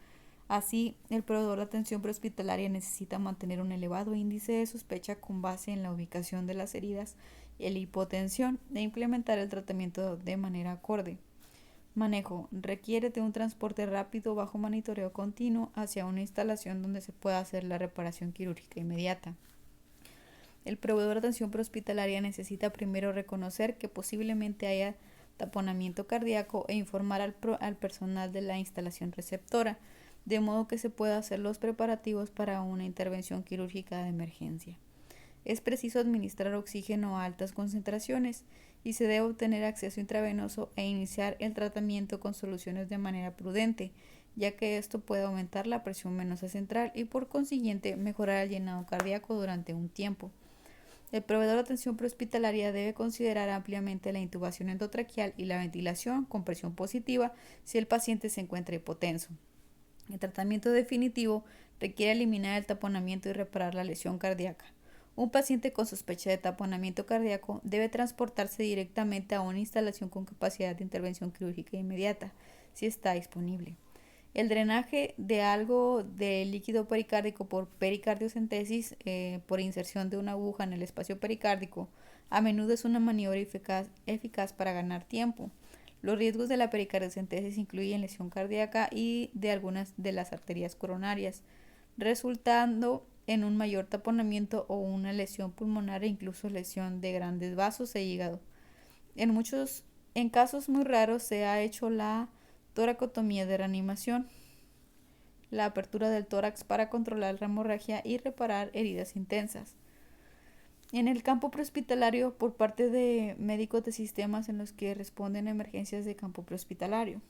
Así, el proveedor de atención prehospitalaria necesita mantener un elevado índice de sospecha con base en la ubicación de las heridas y la hipotensión e implementar el tratamiento de manera acorde. Manejo. Requiere de un transporte rápido bajo monitoreo continuo hacia una instalación donde se pueda hacer la reparación quirúrgica inmediata. El proveedor de atención prehospitalaria necesita primero reconocer que posiblemente haya taponamiento cardíaco e informar al personal de la instalación receptora, de modo que se pueda hacer los preparativos para una intervención quirúrgica de emergencia. Es preciso administrar oxígeno a altas concentraciones y se debe obtener acceso intravenoso e iniciar el tratamiento con soluciones de manera prudente, ya que esto puede aumentar la presión venosa central y por consiguiente mejorar el llenado cardíaco durante un tiempo. El proveedor de atención prehospitalaria debe considerar ampliamente la intubación endotraqueal y la ventilación con presión positiva si el paciente se encuentra hipotenso. El tratamiento definitivo requiere eliminar el taponamiento y reparar la lesión cardíaca. Un paciente con sospecha de taponamiento cardíaco debe transportarse directamente a una instalación con capacidad de intervención quirúrgica inmediata, si está disponible. El drenaje de algo de líquido pericárdico por pericardiocentesis, por inserción de una aguja en el espacio pericárdico, a menudo es una maniobra eficaz para ganar tiempo. Los riesgos de la pericardiocentesis incluyen lesión cardíaca y de algunas de las arterias coronarias, resultando en un mayor taponamiento o una lesión pulmonar e incluso lesión de grandes vasos e hígado. En casos muy raros se ha hecho la toracotomía de reanimación, la apertura del tórax para controlar la hemorragia y reparar heridas intensas. En el campo prehospitalario, por parte de médicos de sistemas en los que responden a emergencias de campo prehospitalario.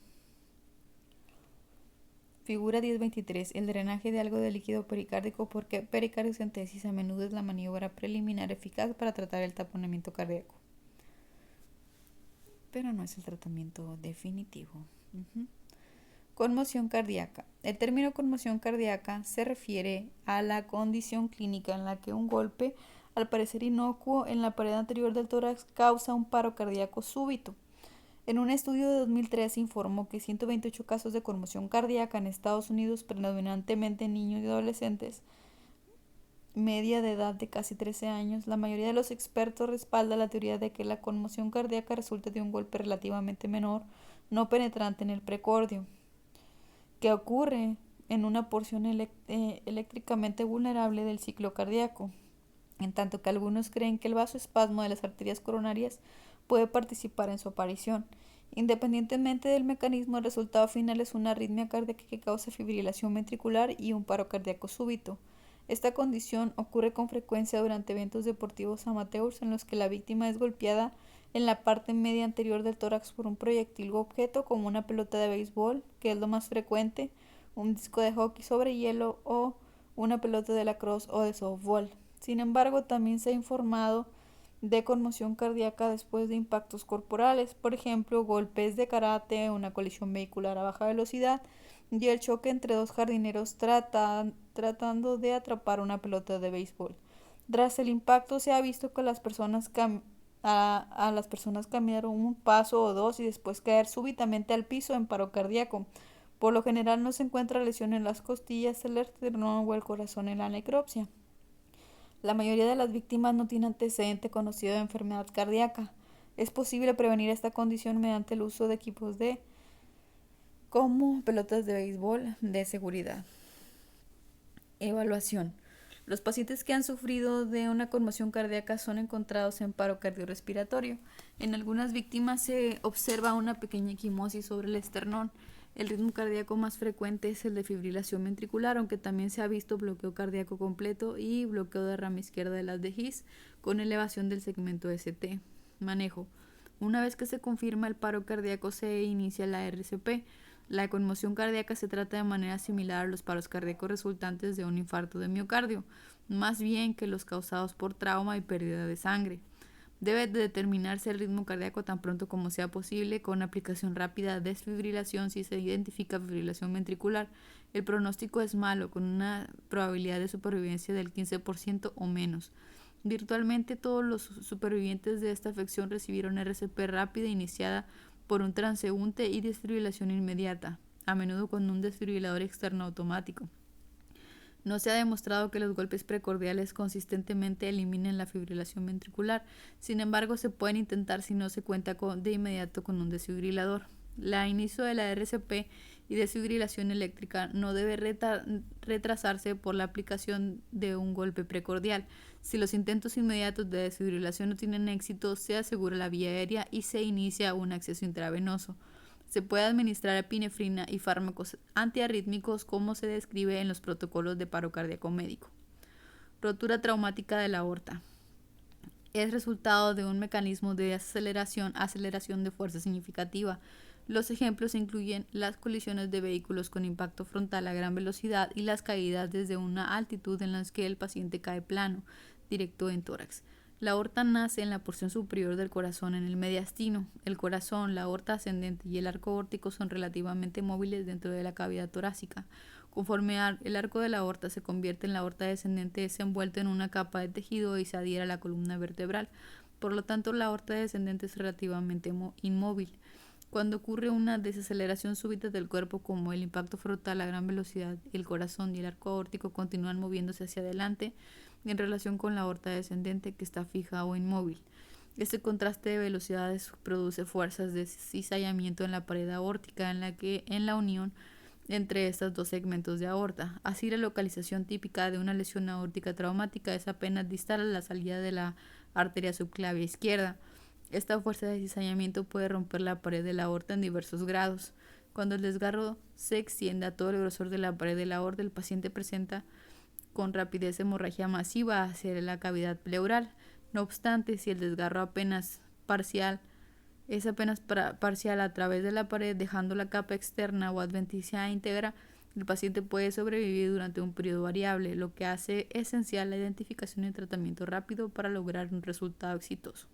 Figura 1023. El drenaje de algo de líquido pericárdico por pericardiocentesis a menudo es la maniobra preliminar eficaz para tratar el taponamiento cardíaco, pero no es el tratamiento definitivo. Conmoción cardíaca. El término conmoción cardíaca se refiere a la condición clínica en la que un golpe, al parecer inocuo, en la pared anterior del tórax causa un paro cardíaco súbito. En un estudio de 2003 se informó que 128 casos de conmoción cardíaca en Estados Unidos, predominantemente en niños y adolescentes, media de edad de casi 13 años, la mayoría de los expertos respalda la teoría de que la conmoción cardíaca resulta de un golpe relativamente menor, no penetrante en el precordio, que ocurre en una porción eléctricamente vulnerable del ciclo cardíaco, en tanto que algunos creen que el vasoespasmo de las arterias coronarias puede participar en su aparición. Independientemente del mecanismo, el resultado final es una arritmia cardíaca que causa fibrilación ventricular y un paro cardíaco súbito. Esta condición ocurre con frecuencia durante eventos deportivos amateurs en los que la víctima es golpeada en la parte media anterior del tórax por un proyectil u objeto como una pelota de béisbol, que es lo más frecuente, un disco de hockey sobre hielo o una pelota de lacrosse o de softball. Sin embargo, también se ha informado de conmoción cardíaca después de impactos corporales, por ejemplo, golpes de karate, una colisión vehicular a baja velocidad y el choque entre dos jardineros tratando de atrapar una pelota de béisbol. Tras el impacto se ha visto que las personas caminaron un paso o dos y después caer súbitamente al piso en paro cardíaco. Por lo general no se encuentra lesión en las costillas, el esternón o el corazón en la necropsia. La mayoría de las víctimas no tiene antecedente conocido de enfermedad cardíaca. Es posible prevenir esta condición mediante el uso de equipos como pelotas de béisbol de seguridad. Evaluación. Los pacientes que han sufrido de una conmoción cardíaca son encontrados en paro cardiorrespiratorio. En algunas víctimas se observa una pequeña equimosis sobre el esternón. El ritmo cardíaco más frecuente es el de fibrilación ventricular, aunque también se ha visto bloqueo cardíaco completo y bloqueo de rama izquierda de las de His con elevación del segmento ST. Manejo. Una vez que se confirma el paro cardíaco, se inicia la RCP. La conmoción cardíaca se trata de manera similar a los paros cardíacos resultantes de un infarto de miocardio, más bien que los causados por trauma y pérdida de sangre. Debe determinarse el ritmo cardíaco tan pronto como sea posible con aplicación rápida de desfibrilación si se identifica fibrilación ventricular. El pronóstico es malo, con una probabilidad de supervivencia del 15% o menos. Virtualmente todos los supervivientes de esta afección recibieron RCP rápida iniciada por un transeúnte y desfibrilación inmediata, a menudo con un desfibrilador externo automático. No se ha demostrado que los golpes precordiales consistentemente eliminen la fibrilación ventricular. Sin embargo, se pueden intentar si no se cuenta de inmediato con un desfibrilador. El inicio de la RCP y desfibrilación eléctrica no debe retrasarse por la aplicación de un golpe precordial. Si los intentos inmediatos de desfibrilación no tienen éxito, se asegura la vía aérea y se inicia un acceso intravenoso. Se puede administrar epinefrina y fármacos antiarrítmicos como se describe en los protocolos de paro cardíaco médico. Rotura traumática de la aorta. Es resultado de un mecanismo de aceleración de fuerza significativa. Los ejemplos incluyen las colisiones de vehículos con impacto frontal a gran velocidad y las caídas desde una altitud en las que el paciente cae plano, directo en tórax. La aorta nace en la porción superior del corazón, en el mediastino. El corazón, la aorta ascendente y el arco aórtico son relativamente móviles dentro de la cavidad torácica. Conforme el arco de la aorta se convierte en la aorta descendente, es envuelto en una capa de tejido y se adhiere a la columna vertebral. Por lo tanto, la aorta descendente es relativamente inmóvil. Cuando ocurre una desaceleración súbita del cuerpo, como el impacto frontal a gran velocidad, el corazón y el arco aórtico continúan moviéndose hacia adelante en relación con la aorta descendente, que está fija o inmóvil. Este contraste de velocidades produce fuerzas de cizallamiento en la pared aórtica en la unión entre estos dos segmentos de aorta. Así, la localización típica de una lesión aórtica traumática es apenas distal a la salida de la arteria subclavia izquierda. Esta fuerza de cizallamiento puede romper la pared de la aorta en diversos grados. Cuando el desgarro se extiende a todo el grosor de la pared de la aorta, el paciente presenta con rapidez hemorragia masiva hacia la cavidad pleural. No obstante, si el desgarro es apenas parcial a través de la pared, dejando la capa externa o adventicia íntegra, el paciente puede sobrevivir durante un periodo variable, lo que hace esencial la identificación y tratamiento rápido para lograr un resultado exitoso.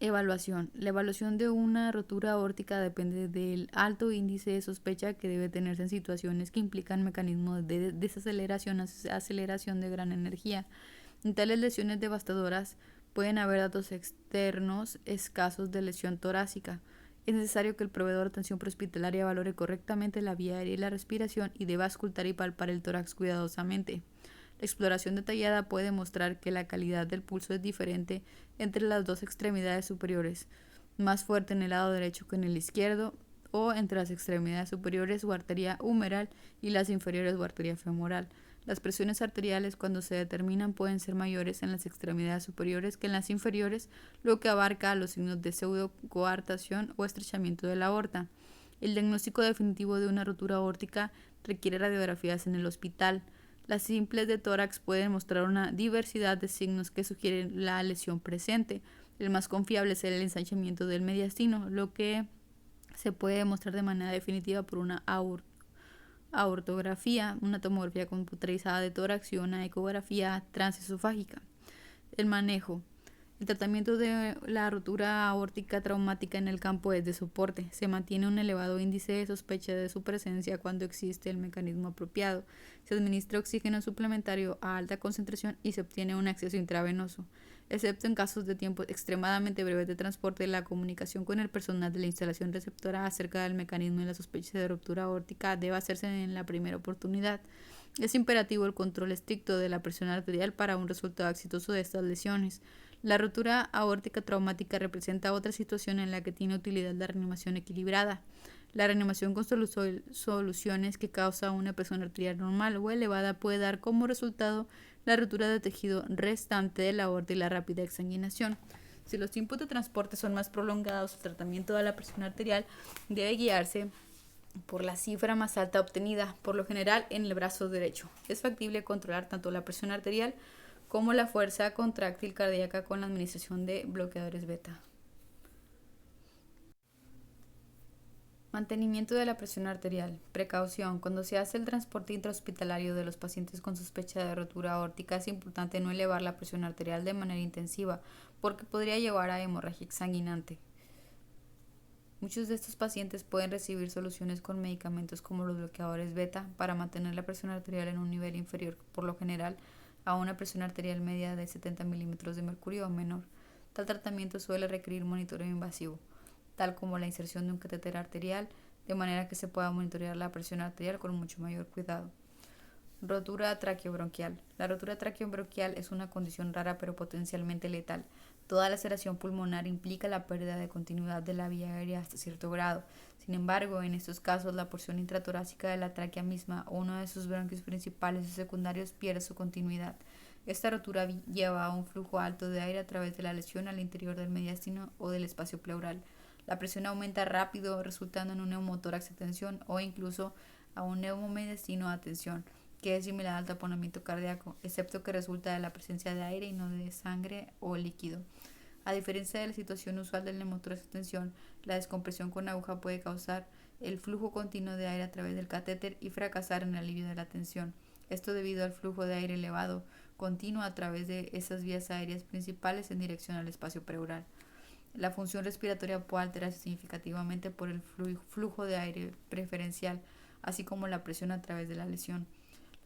Evaluación. La evaluación de una rotura aórtica depende del alto índice de sospecha que debe tenerse en situaciones que implican mecanismos de desaceleración a aceleración de gran energía. En tales lesiones devastadoras pueden haber datos externos escasos de lesión torácica. Es necesario que el proveedor de atención prehospitalaria valore correctamente la vía aérea y la respiración y deba auscultar y palpar el tórax cuidadosamente. La exploración detallada puede mostrar que la calidad del pulso es diferente entre las dos extremidades superiores, más fuerte en el lado derecho que en el izquierdo, o entre las extremidades superiores o arteria humeral y las inferiores o arteria femoral. Las presiones arteriales, cuando se determinan, pueden ser mayores en las extremidades superiores que en las inferiores, lo que abarca los signos de pseudocoartación o estrechamiento de la aorta. El diagnóstico definitivo de una rotura aórtica requiere radiografías en el hospital. Las simples de tórax pueden mostrar una diversidad de signos que sugieren la lesión presente. El más confiable es el ensanchamiento del mediastino, lo que se puede demostrar de manera definitiva por una aortografía, una tomografía computarizada de tórax y una ecografía transesofágica. El manejo. El tratamiento de la rotura aórtica traumática en el campo es de soporte. Se mantiene un elevado índice de sospecha de su presencia cuando existe el mecanismo apropiado. Se administra oxígeno suplementario a alta concentración y se obtiene un acceso intravenoso. Excepto en casos de tiempo extremadamente breves de transporte, la comunicación con el personal de la instalación receptora acerca del mecanismo y la sospecha de ruptura aórtica debe hacerse en la primera oportunidad. Es imperativo el control estricto de la presión arterial para un resultado exitoso de estas lesiones. La rotura aórtica traumática representa otra situación en la que tiene utilidad la reanimación equilibrada. La reanimación con soluciones que causa una presión arterial normal o elevada puede dar como resultado la rotura del tejido restante de la aorta y la rápida exsanguinación. Si los tiempos de transporte son más prolongados, el tratamiento de la presión arterial debe guiarse por la cifra más alta obtenida, por lo general en el brazo derecho. Es factible controlar tanto la presión arterial como la fuerza contráctil cardíaca con la administración de bloqueadores beta. Mantenimiento de la presión arterial. Precaución. Cuando se hace el transporte intrahospitalario de los pacientes con sospecha de rotura aórtica, es importante no elevar la presión arterial de manera intensiva, porque podría llevar a hemorragia exsanguinante. Muchos de estos pacientes pueden recibir soluciones con medicamentos como los bloqueadores beta para mantener la presión arterial en un nivel inferior, por lo general, a una presión arterial media de 70 milímetros de mercurio o menor. Tal tratamiento suele requerir monitoreo invasivo, tal como la inserción de un catéter arterial, de manera que se pueda monitorear la presión arterial con mucho mayor cuidado. Rotura traqueobronquial. La rotura traqueobronquial es una condición rara pero potencialmente letal. Toda laceración pulmonar implica la pérdida de continuidad de la vía aérea hasta cierto grado. Sin embargo, en estos casos, la porción intratorácica de la tráquea misma o uno de sus bronquios principales o secundarios pierde su continuidad. Esta rotura lleva a un flujo alto de aire a través de la lesión al interior del mediastino o del espacio pleural. La presión aumenta rápido, resultando en un neumotórax a tensión o incluso a un neumomediastino a tensión, que es similar al taponamiento cardíaco, excepto que resulta de la presencia de aire y no de sangre o líquido. A diferencia de la situación usual del neumotórax a tensión, la descompresión con aguja puede causar el flujo continuo de aire a través del catéter y fracasar en el alivio de la tensión. Esto debido al flujo de aire elevado, continuo a través de esas vías aéreas principales en dirección al espacio pleural. La función respiratoria puede alterarse significativamente por el flujo de aire preferencial, así como la presión a través de la lesión.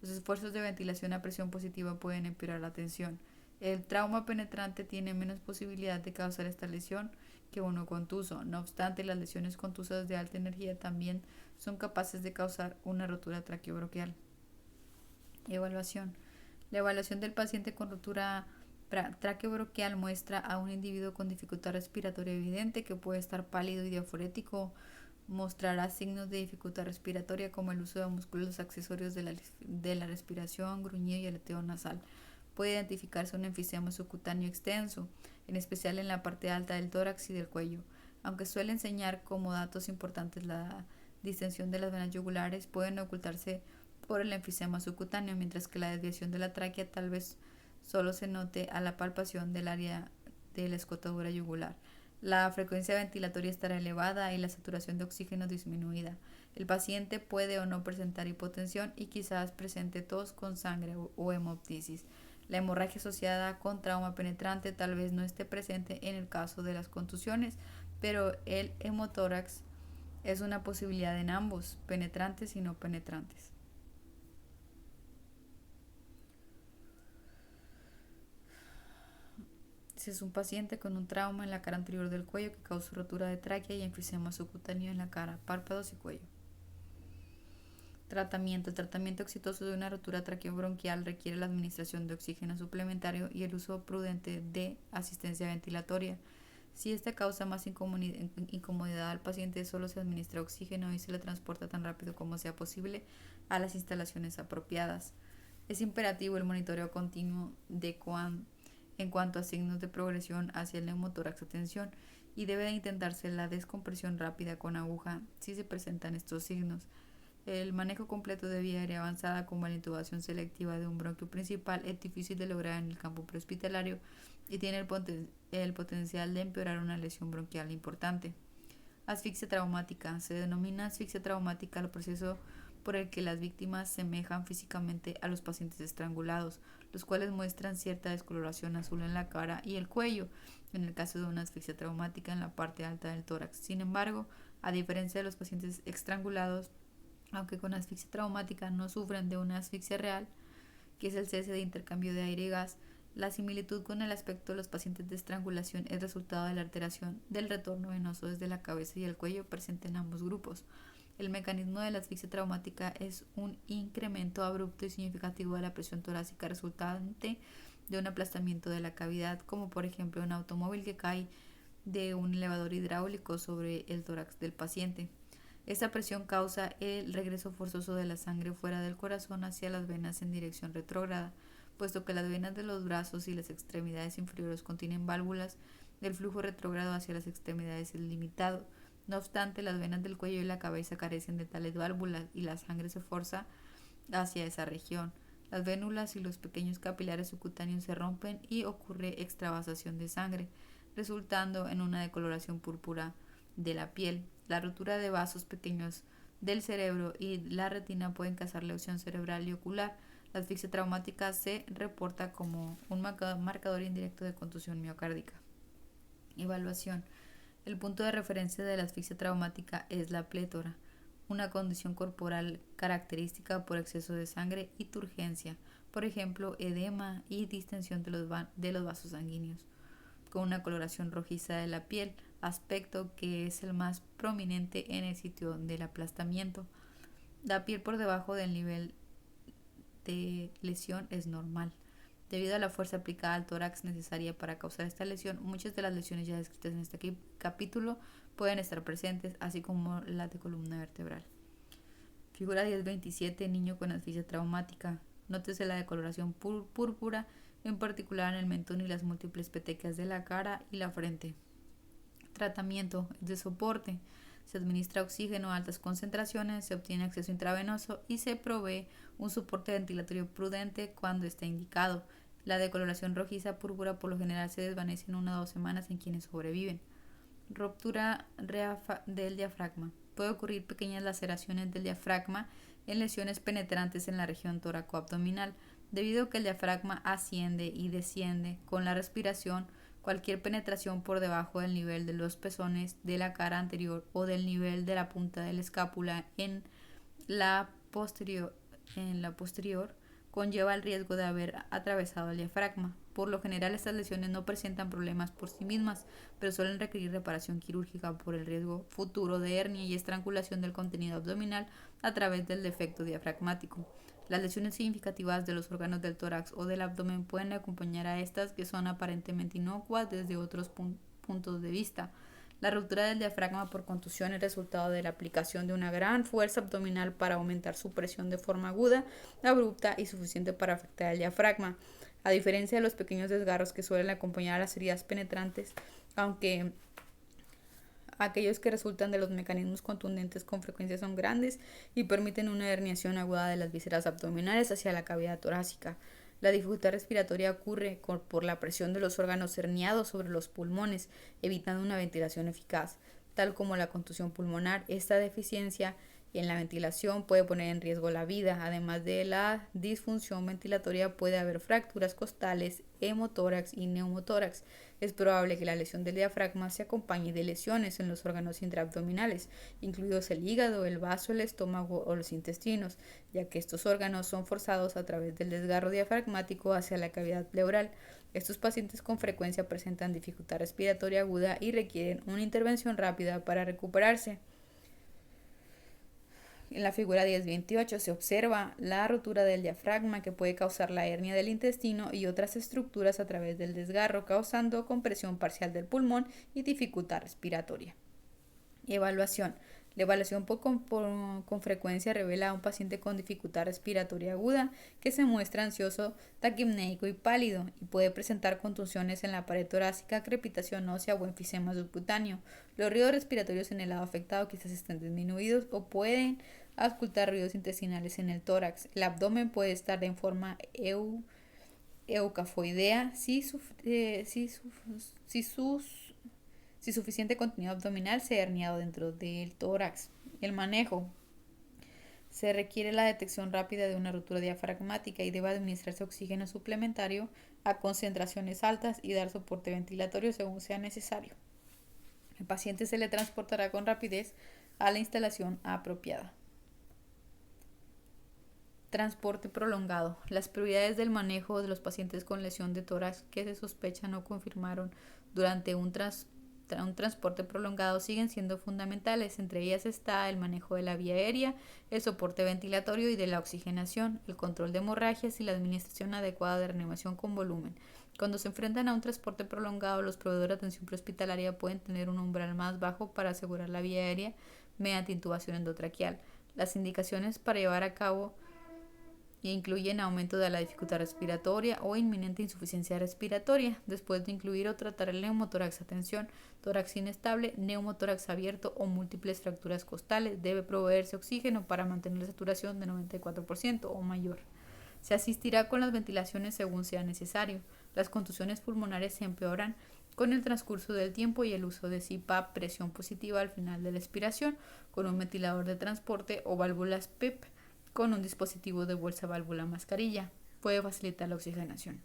Los esfuerzos de ventilación a presión positiva pueden empeorar la tensión. El trauma penetrante tiene menos posibilidad de causar esta lesión que uno contuso. No obstante, las lesiones contusas de alta energía también son capaces de causar una rotura traqueobronquial. Evaluación. La evaluación del paciente con rotura traqueobronquial muestra a un individuo con dificultad respiratoria evidente que puede estar pálido y diaforético. Mostrará signos de dificultad respiratoria como el uso de músculos accesorios de la respiración, gruñido y aleteo nasal. Puede identificarse un enfisema subcutáneo extenso, en especial en la parte alta del tórax y del cuello. Aunque suele enseñar como datos importantes la distensión de las venas yugulares, pueden ocultarse por el enfisema subcutáneo, mientras que la desviación de la tráquea tal vez solo se note a la palpación del área de la escotadura yugular. La frecuencia ventilatoria estará elevada y la saturación de oxígeno disminuida. El paciente puede o no presentar hipotensión y quizás presente tos con sangre o hemoptisis. La hemorragia asociada con trauma penetrante tal vez no esté presente en el caso de las contusiones, pero el hemotórax es una posibilidad en ambos, penetrantes y no penetrantes. Si es un paciente con un trauma en la cara anterior del cuello que causó rotura de tráquea y enfisema subcutáneo en la cara, párpados y cuello. Tratamiento. El tratamiento exitoso de una rotura traqueobronquial requiere la administración de oxígeno suplementario y el uso prudente de asistencia ventilatoria. Si esta causa más incomodidad al paciente, solo se administra oxígeno y se le transporta tan rápido como sea posible a las instalaciones apropiadas. Es imperativo el monitoreo continuo en cuanto a signos de progresión hacia el neumotórax a tensión y debe de intentarse la descompresión rápida con aguja si se presentan estos signos. El manejo completo de vía aérea avanzada como la intubación selectiva de un bronquio principal es difícil de lograr en el campo prehospitalario y tiene el potencial de empeorar una lesión bronquial importante. Asfixia traumática. Se denomina asfixia traumática al proceso por el que las víctimas semejan físicamente a los pacientes estrangulados, los cuales muestran cierta descoloración azul en la cara y el cuello, en el caso de una asfixia traumática en la parte alta del tórax. Sin embargo, a diferencia de los pacientes estrangulados, aunque con asfixia traumática no sufren de una asfixia real, que es el cese de intercambio de aire y gas, la similitud con el aspecto de los pacientes de estrangulación es resultado de la alteración del retorno venoso desde la cabeza y el cuello presente en ambos grupos. El mecanismo de la asfixia traumática es un incremento abrupto y significativo de la presión torácica resultante de un aplastamiento de la cavidad, como por ejemplo un automóvil que cae de un elevador hidráulico sobre el tórax del paciente. Esta presión causa el regreso forzoso de la sangre fuera del corazón hacia las venas en dirección retrógrada, puesto que las venas de los brazos y las extremidades inferiores contienen válvulas. El flujo retrógrado hacia las extremidades es limitado. No obstante, las venas del cuello y la cabeza carecen de tales válvulas y la sangre se forza hacia esa región. Las vénulas y los pequeños capilares subcutáneos se rompen y ocurre extravasación de sangre, resultando en una decoloración púrpura de la piel. La rotura de vasos pequeños del cerebro y la retina pueden causar lesión cerebral y ocular. La asfixia traumática se reporta como un marcador indirecto de contusión miocárdica. Evaluación. El punto de referencia de la asfixia traumática es la plétora, una condición corporal característica por exceso de sangre y turgencia, por ejemplo, edema y distensión de los vasos sanguíneos, con una coloración rojiza de la piel, aspecto que es el más prominente en el sitio del aplastamiento. La piel por debajo del nivel de lesión es normal. Debido a la fuerza aplicada al tórax necesaria para causar esta lesión, muchas de las lesiones ya descritas en este capítulo pueden estar presentes, así como las de columna vertebral. Figura 10.27. Niño con asfixia traumática. Nótese la decoloración púrpura, en particular en el mentón y las múltiples petecas de la cara y la frente. Tratamiento es de soporte. Se administra oxígeno a altas concentraciones, se obtiene acceso intravenoso y se provee un soporte ventilatorio prudente cuando está indicado. La decoloración rojiza púrpura por lo general se desvanece en 1 o 2 semanas en quienes sobreviven. Ruptura del diafragma. Puede ocurrir pequeñas laceraciones del diafragma en lesiones penetrantes en la región tóraco-abdominal. Debido a que el diafragma asciende y desciende con la respiración, cualquier penetración por debajo del nivel de los pezones de la cara anterior o del nivel de la punta de la escápula en la posterior conlleva el riesgo de haber atravesado el diafragma. Por lo general, estas lesiones no presentan problemas por sí mismas, pero suelen requerir reparación quirúrgica por el riesgo futuro de hernia y estrangulación del contenido abdominal a través del defecto diafragmático. Las lesiones significativas de los órganos del tórax o del abdomen pueden acompañar a estas que son aparentemente inocuas desde otros puntos de vista. La ruptura del diafragma por contusión es resultado de la aplicación de una gran fuerza abdominal para aumentar su presión de forma aguda, abrupta y suficiente para afectar el diafragma. A diferencia de los pequeños desgarros que suelen acompañar a las heridas penetrantes, aunque aquellos que resultan de los mecanismos contundentes con frecuencia son grandes y permiten una herniación aguda de las vísceras abdominales hacia la cavidad torácica. La dificultad respiratoria ocurre por la presión de los órganos herniados sobre los pulmones, evitando una ventilación eficaz. Tal como la contusión pulmonar, esta deficiencia en la ventilación puede poner en riesgo la vida. Además de la disfunción ventilatoria, puede haber fracturas costales, hemotórax y neumotórax. Es probable que la lesión del diafragma se acompañe de lesiones en los órganos intraabdominales, incluidos el hígado, el vaso, el estómago o los intestinos, ya que estos órganos son forzados a través del desgarro diafragmático hacia la cavidad pleural. Estos pacientes con frecuencia presentan dificultad respiratoria aguda y requieren una intervención rápida para recuperarse. En la figura 10.28 se observa la rotura del diafragma que puede causar la hernia del intestino y otras estructuras a través del desgarro, causando compresión parcial del pulmón y dificultad respiratoria. Evaluación. La evaluación con frecuencia revela a un paciente con dificultad respiratoria aguda que se muestra ansioso, taquipnéico y pálido y puede presentar contusiones en la pared torácica, crepitación ósea o enfisema subcutáneo. Los ruidos respiratorios en el lado afectado quizás estén disminuidos o pueden auscultar ruidos intestinales en el tórax. El abdomen puede estar en forma eucafoidea si suficiente contenido abdominal se ha herniado dentro del tórax. El manejo. Se requiere la detección rápida de una ruptura diafragmática y debe administrarse oxígeno suplementario a concentraciones altas y dar soporte ventilatorio según sea necesario. El paciente se le transportará con rapidez a la instalación apropiada. Transporte prolongado. Las prioridades del manejo de los pacientes con lesión de tórax que se sospechan o confirmaron durante un transporte prolongado siguen siendo fundamentales. Entre ellas está el manejo de la vía aérea, el soporte ventilatorio y de la oxigenación, el control de hemorragias y la administración adecuada de reanimación con volumen. Cuando se enfrentan a un transporte prolongado, los proveedores de atención prehospitalaria pueden tener un umbral más bajo para asegurar la vía aérea, mediante intubación endotraqueal. Las indicaciones para llevar a cabo incluyen aumento de la dificultad respiratoria o inminente insuficiencia respiratoria, después de incluir o tratar el neumotórax a tensión, tórax inestable, neumotórax abierto o múltiples fracturas costales. Debe proveerse oxígeno para mantener la saturación de 94% o mayor. Se asistirá con las ventilaciones según sea necesario. Las contusiones pulmonares se empeoran con el transcurso del tiempo y el uso de CPAP, presión positiva al final de la expiración, con un ventilador de transporte o válvulas PEP con un dispositivo de bolsa válvula mascarilla. Puede facilitar la oxigenación.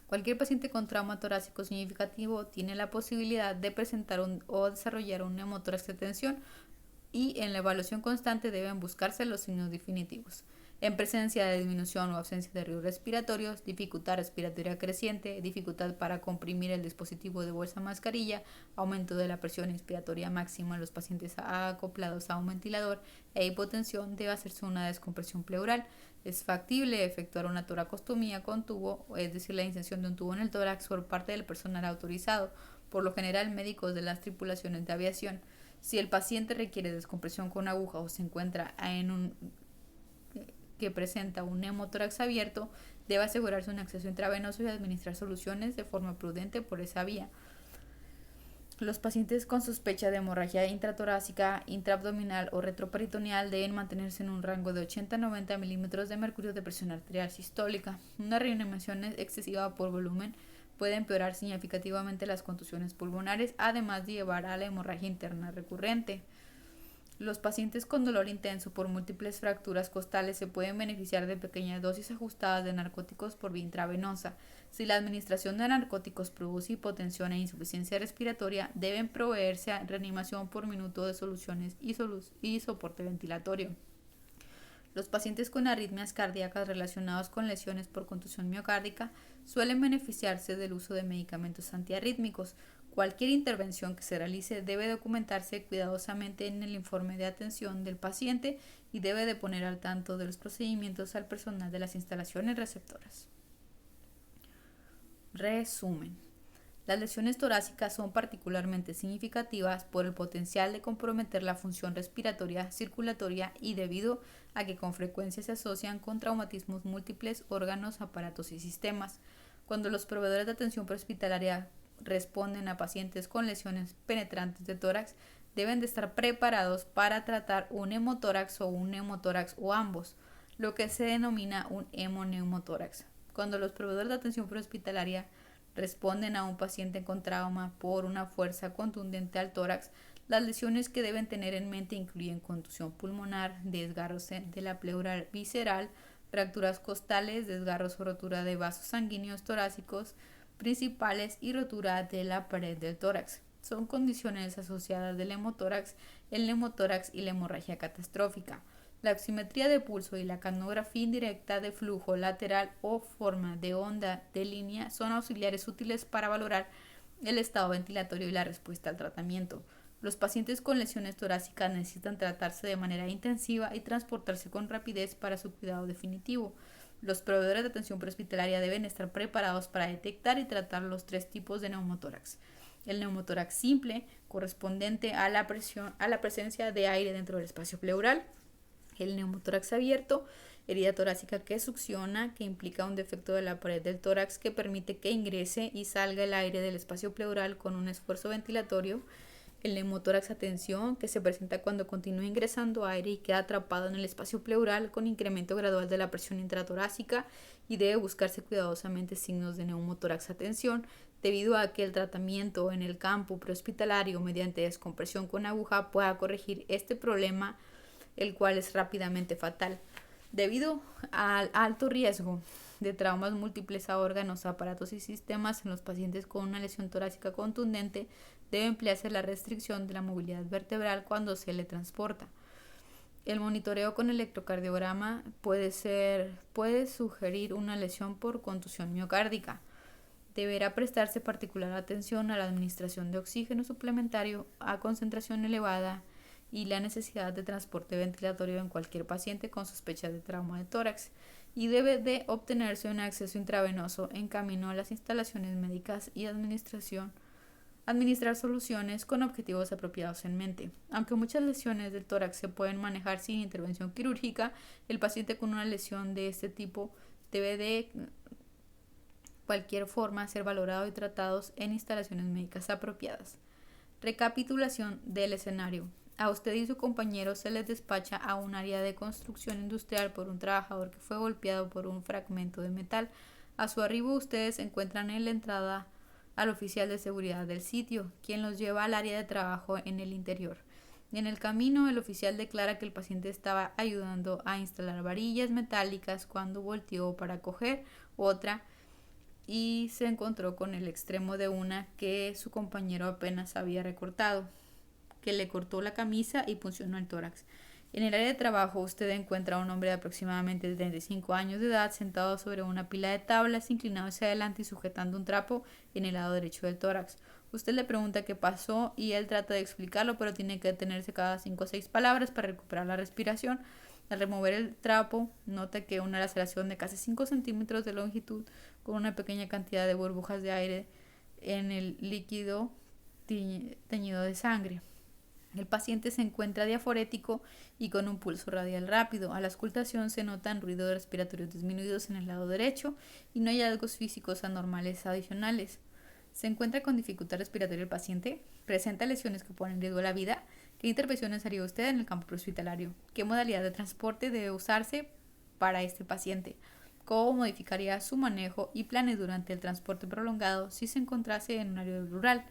Cualquier paciente con trauma torácico significativo tiene la posibilidad de presentar o desarrollar un neumotórax de tensión y en la evaluación constante deben buscarse los signos definitivos. En presencia de disminución o ausencia de ríos respiratorios, dificultad respiratoria creciente, dificultad para comprimir el dispositivo de bolsa mascarilla, aumento de la presión inspiratoria máxima en los pacientes acoplados a un ventilador e hipotensión, debe hacerse una descompresión pleural. Es factible efectuar una toracostomía con tubo, es decir, la inserción de un tubo en el tórax por parte del personal autorizado, por lo general médicos de las tripulaciones de aviación. Si el paciente requiere descompresión con aguja o se encuentra en un que presenta un neumotórax abierto, debe asegurarse un acceso intravenoso y administrar soluciones de forma prudente por esa vía. Los pacientes con sospecha de hemorragia intratorácica, intraabdominal o retroperitoneal deben mantenerse en un rango de 80 a 90 milímetros de mercurio de presión arterial sistólica. Una reanimación excesiva por volumen puede empeorar significativamente las contusiones pulmonares, además de llevar a la hemorragia interna recurrente. Los pacientes con dolor intenso por múltiples fracturas costales se pueden beneficiar de pequeñas dosis ajustadas de narcóticos por vía intravenosa. Si la administración de narcóticos produce hipotensión e insuficiencia respiratoria, deben proveerse a reanimación por minuto de soluciones y soporte ventilatorio. Los pacientes con arritmias cardíacas relacionadas con lesiones por contusión miocárdica suelen beneficiarse del uso de medicamentos antiarrítmicos. Cualquier intervención que se realice debe documentarse cuidadosamente en el informe de atención del paciente y debe de poner al tanto de los procedimientos al personal de las instalaciones receptoras. Resumen. Las lesiones torácicas son particularmente significativas por el potencial de comprometer la función respiratoria, circulatoria y debido a que con frecuencia se asocian con traumatismos múltiples, órganos, aparatos y sistemas. Cuando los proveedores de atención prehospitalaria responden a pacientes con lesiones penetrantes de tórax, deben de estar preparados para tratar un hemotórax o ambos, lo que se denomina un hemoneumotórax. Cuando los proveedores de atención prehospitalaria responden a un paciente con trauma por una fuerza contundente al tórax, las lesiones que deben tener en mente incluyen contusión pulmonar, desgarros de la pleura visceral, fracturas costales, desgarros o rotura de vasos sanguíneos torácicos principales y rotura de la pared del tórax. Son condiciones asociadas del hemotórax, el neumotórax y la hemorragia catastrófica. La oximetría de pulso y la capnografía indirecta de flujo lateral o forma de onda de línea son auxiliares útiles para valorar el estado ventilatorio y la respuesta al tratamiento. Los pacientes con lesiones torácicas necesitan tratarse de manera intensiva y transportarse con rapidez para su cuidado definitivo. Los proveedores de atención prehospitalaria deben estar preparados para detectar y tratar los tres tipos de neumotórax. El neumotórax simple, correspondiente a la presencia de aire dentro del espacio pleural. El neumotórax abierto, herida torácica que succiona, que implica un defecto de la pared del tórax que permite que ingrese y salga el aire del espacio pleural con un esfuerzo ventilatorio. El neumotórax a tensión, que se presenta cuando continúa ingresando aire y queda atrapado en el espacio pleural con incremento gradual de la presión intratorácica y debe buscarse cuidadosamente signos de neumotórax a tensión debido a que el tratamiento en el campo prehospitalario mediante descompresión con aguja pueda corregir este problema, el cual es rápidamente fatal. Debido al alto riesgo de traumas múltiples a órganos, aparatos y sistemas en los pacientes con una lesión torácica contundente, debe emplearse la restricción de la movilidad vertebral cuando se le transporta. El monitoreo con electrocardiograma puede sugerir una lesión por contusión miocárdica. Deberá prestarse particular atención a la administración de oxígeno suplementario a concentración elevada y la necesidad de transporte ventilatorio en cualquier paciente con sospecha de trauma de tórax, y debe de obtenerse un acceso intravenoso en camino a las instalaciones médicas y administración Administrar soluciones con objetivos apropiados en mente. Aunque muchas lesiones del tórax se pueden manejar sin intervención quirúrgica, el paciente con una lesión de este tipo debe de cualquier forma ser valorado y tratados en instalaciones médicas apropiadas. Recapitulación del escenario. A usted y su compañero se les despacha a un área de construcción industrial por un trabajador que fue golpeado por un fragmento de metal. A su arribo ustedes encuentran en la entrada al oficial de seguridad del sitio, quien los lleva al área de trabajo en el interior. En el camino, el oficial declara que el paciente estaba ayudando a instalar varillas metálicas cuando volteó para coger otra y se encontró con el extremo de una que su compañero apenas había recortado, que le cortó la camisa y puncionó el tórax. En el área de trabajo usted encuentra a un hombre de aproximadamente 35 años de edad sentado sobre una pila de tablas, inclinado hacia adelante y sujetando un trapo en el lado derecho del tórax. Usted le pregunta qué pasó y él trata de explicarlo, pero tiene que detenerse cada 5 o 6 palabras para recuperar la respiración. Al remover el trapo, nota que una laceración de casi 5 centímetros de longitud con una pequeña cantidad de burbujas de aire en el líquido teñido de sangre. El paciente se encuentra diaforético y con un pulso radial rápido. A la auscultación se notan ruidos respiratorios disminuidos en el lado derecho y no hay hallazgos físicos anormales adicionales. ¿Se encuentra con dificultad respiratoria el paciente? ¿Presenta lesiones que ponen en riesgo la vida? ¿Qué intervenciones haría usted en el campo prehospitalario? ¿Qué modalidad de transporte debe usarse para este paciente? ¿Cómo modificaría su manejo y planes durante el transporte prolongado si se encontrase en un área rural?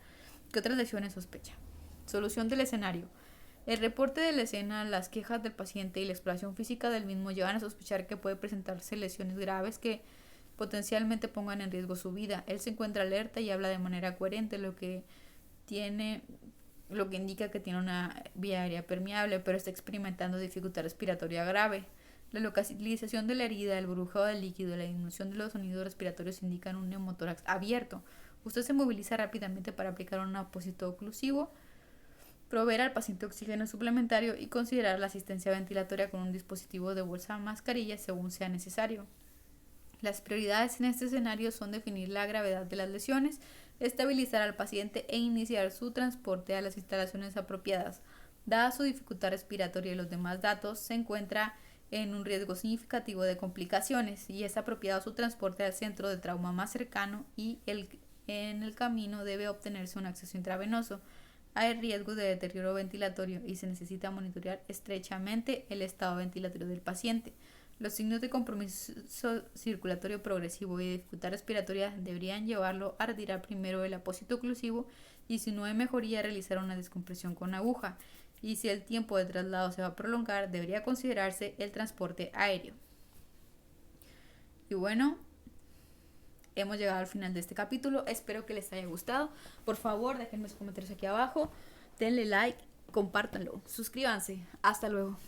¿Qué otras lesiones sospecha? Solución del escenario. El reporte de la escena, las quejas del paciente y la exploración física del mismo llevan a sospechar que puede presentarse lesiones graves que potencialmente pongan en riesgo su vida. Él se encuentra alerta y habla de manera coherente, lo que indica que tiene una vía aérea permeable, pero está experimentando dificultad respiratoria grave. La localización de la herida, el burbujeo del líquido y la disminución de los sonidos respiratorios indican un neumotórax abierto. Usted se moviliza rápidamente para aplicar un apósito oclusivo, proveer al paciente oxígeno suplementario y considerar la asistencia ventilatoria con un dispositivo de bolsa mascarilla según sea necesario. Las prioridades en este escenario son definir la gravedad de las lesiones, estabilizar al paciente e iniciar su transporte a las instalaciones apropiadas. Dada su dificultad respiratoria y los demás datos, se encuentra en un riesgo significativo de complicaciones y es apropiado su transporte al centro de trauma más cercano y en el camino debe obtenerse un acceso intravenoso. Hay riesgos de deterioro ventilatorio y se necesita monitorear estrechamente el estado ventilatorio del paciente. Los signos de compromiso circulatorio progresivo y dificultad respiratoria deberían llevarlo a retirar primero el apósito oclusivo y si no hay mejoría realizar una descompresión con aguja. Y si el tiempo de traslado se va a prolongar, debería considerarse el transporte aéreo. Y bueno, hemos llegado al final de este capítulo. Espero que les haya gustado. Por favor, déjenme sus comentarios aquí abajo. Denle like, compártanlo, suscríbanse. Hasta luego.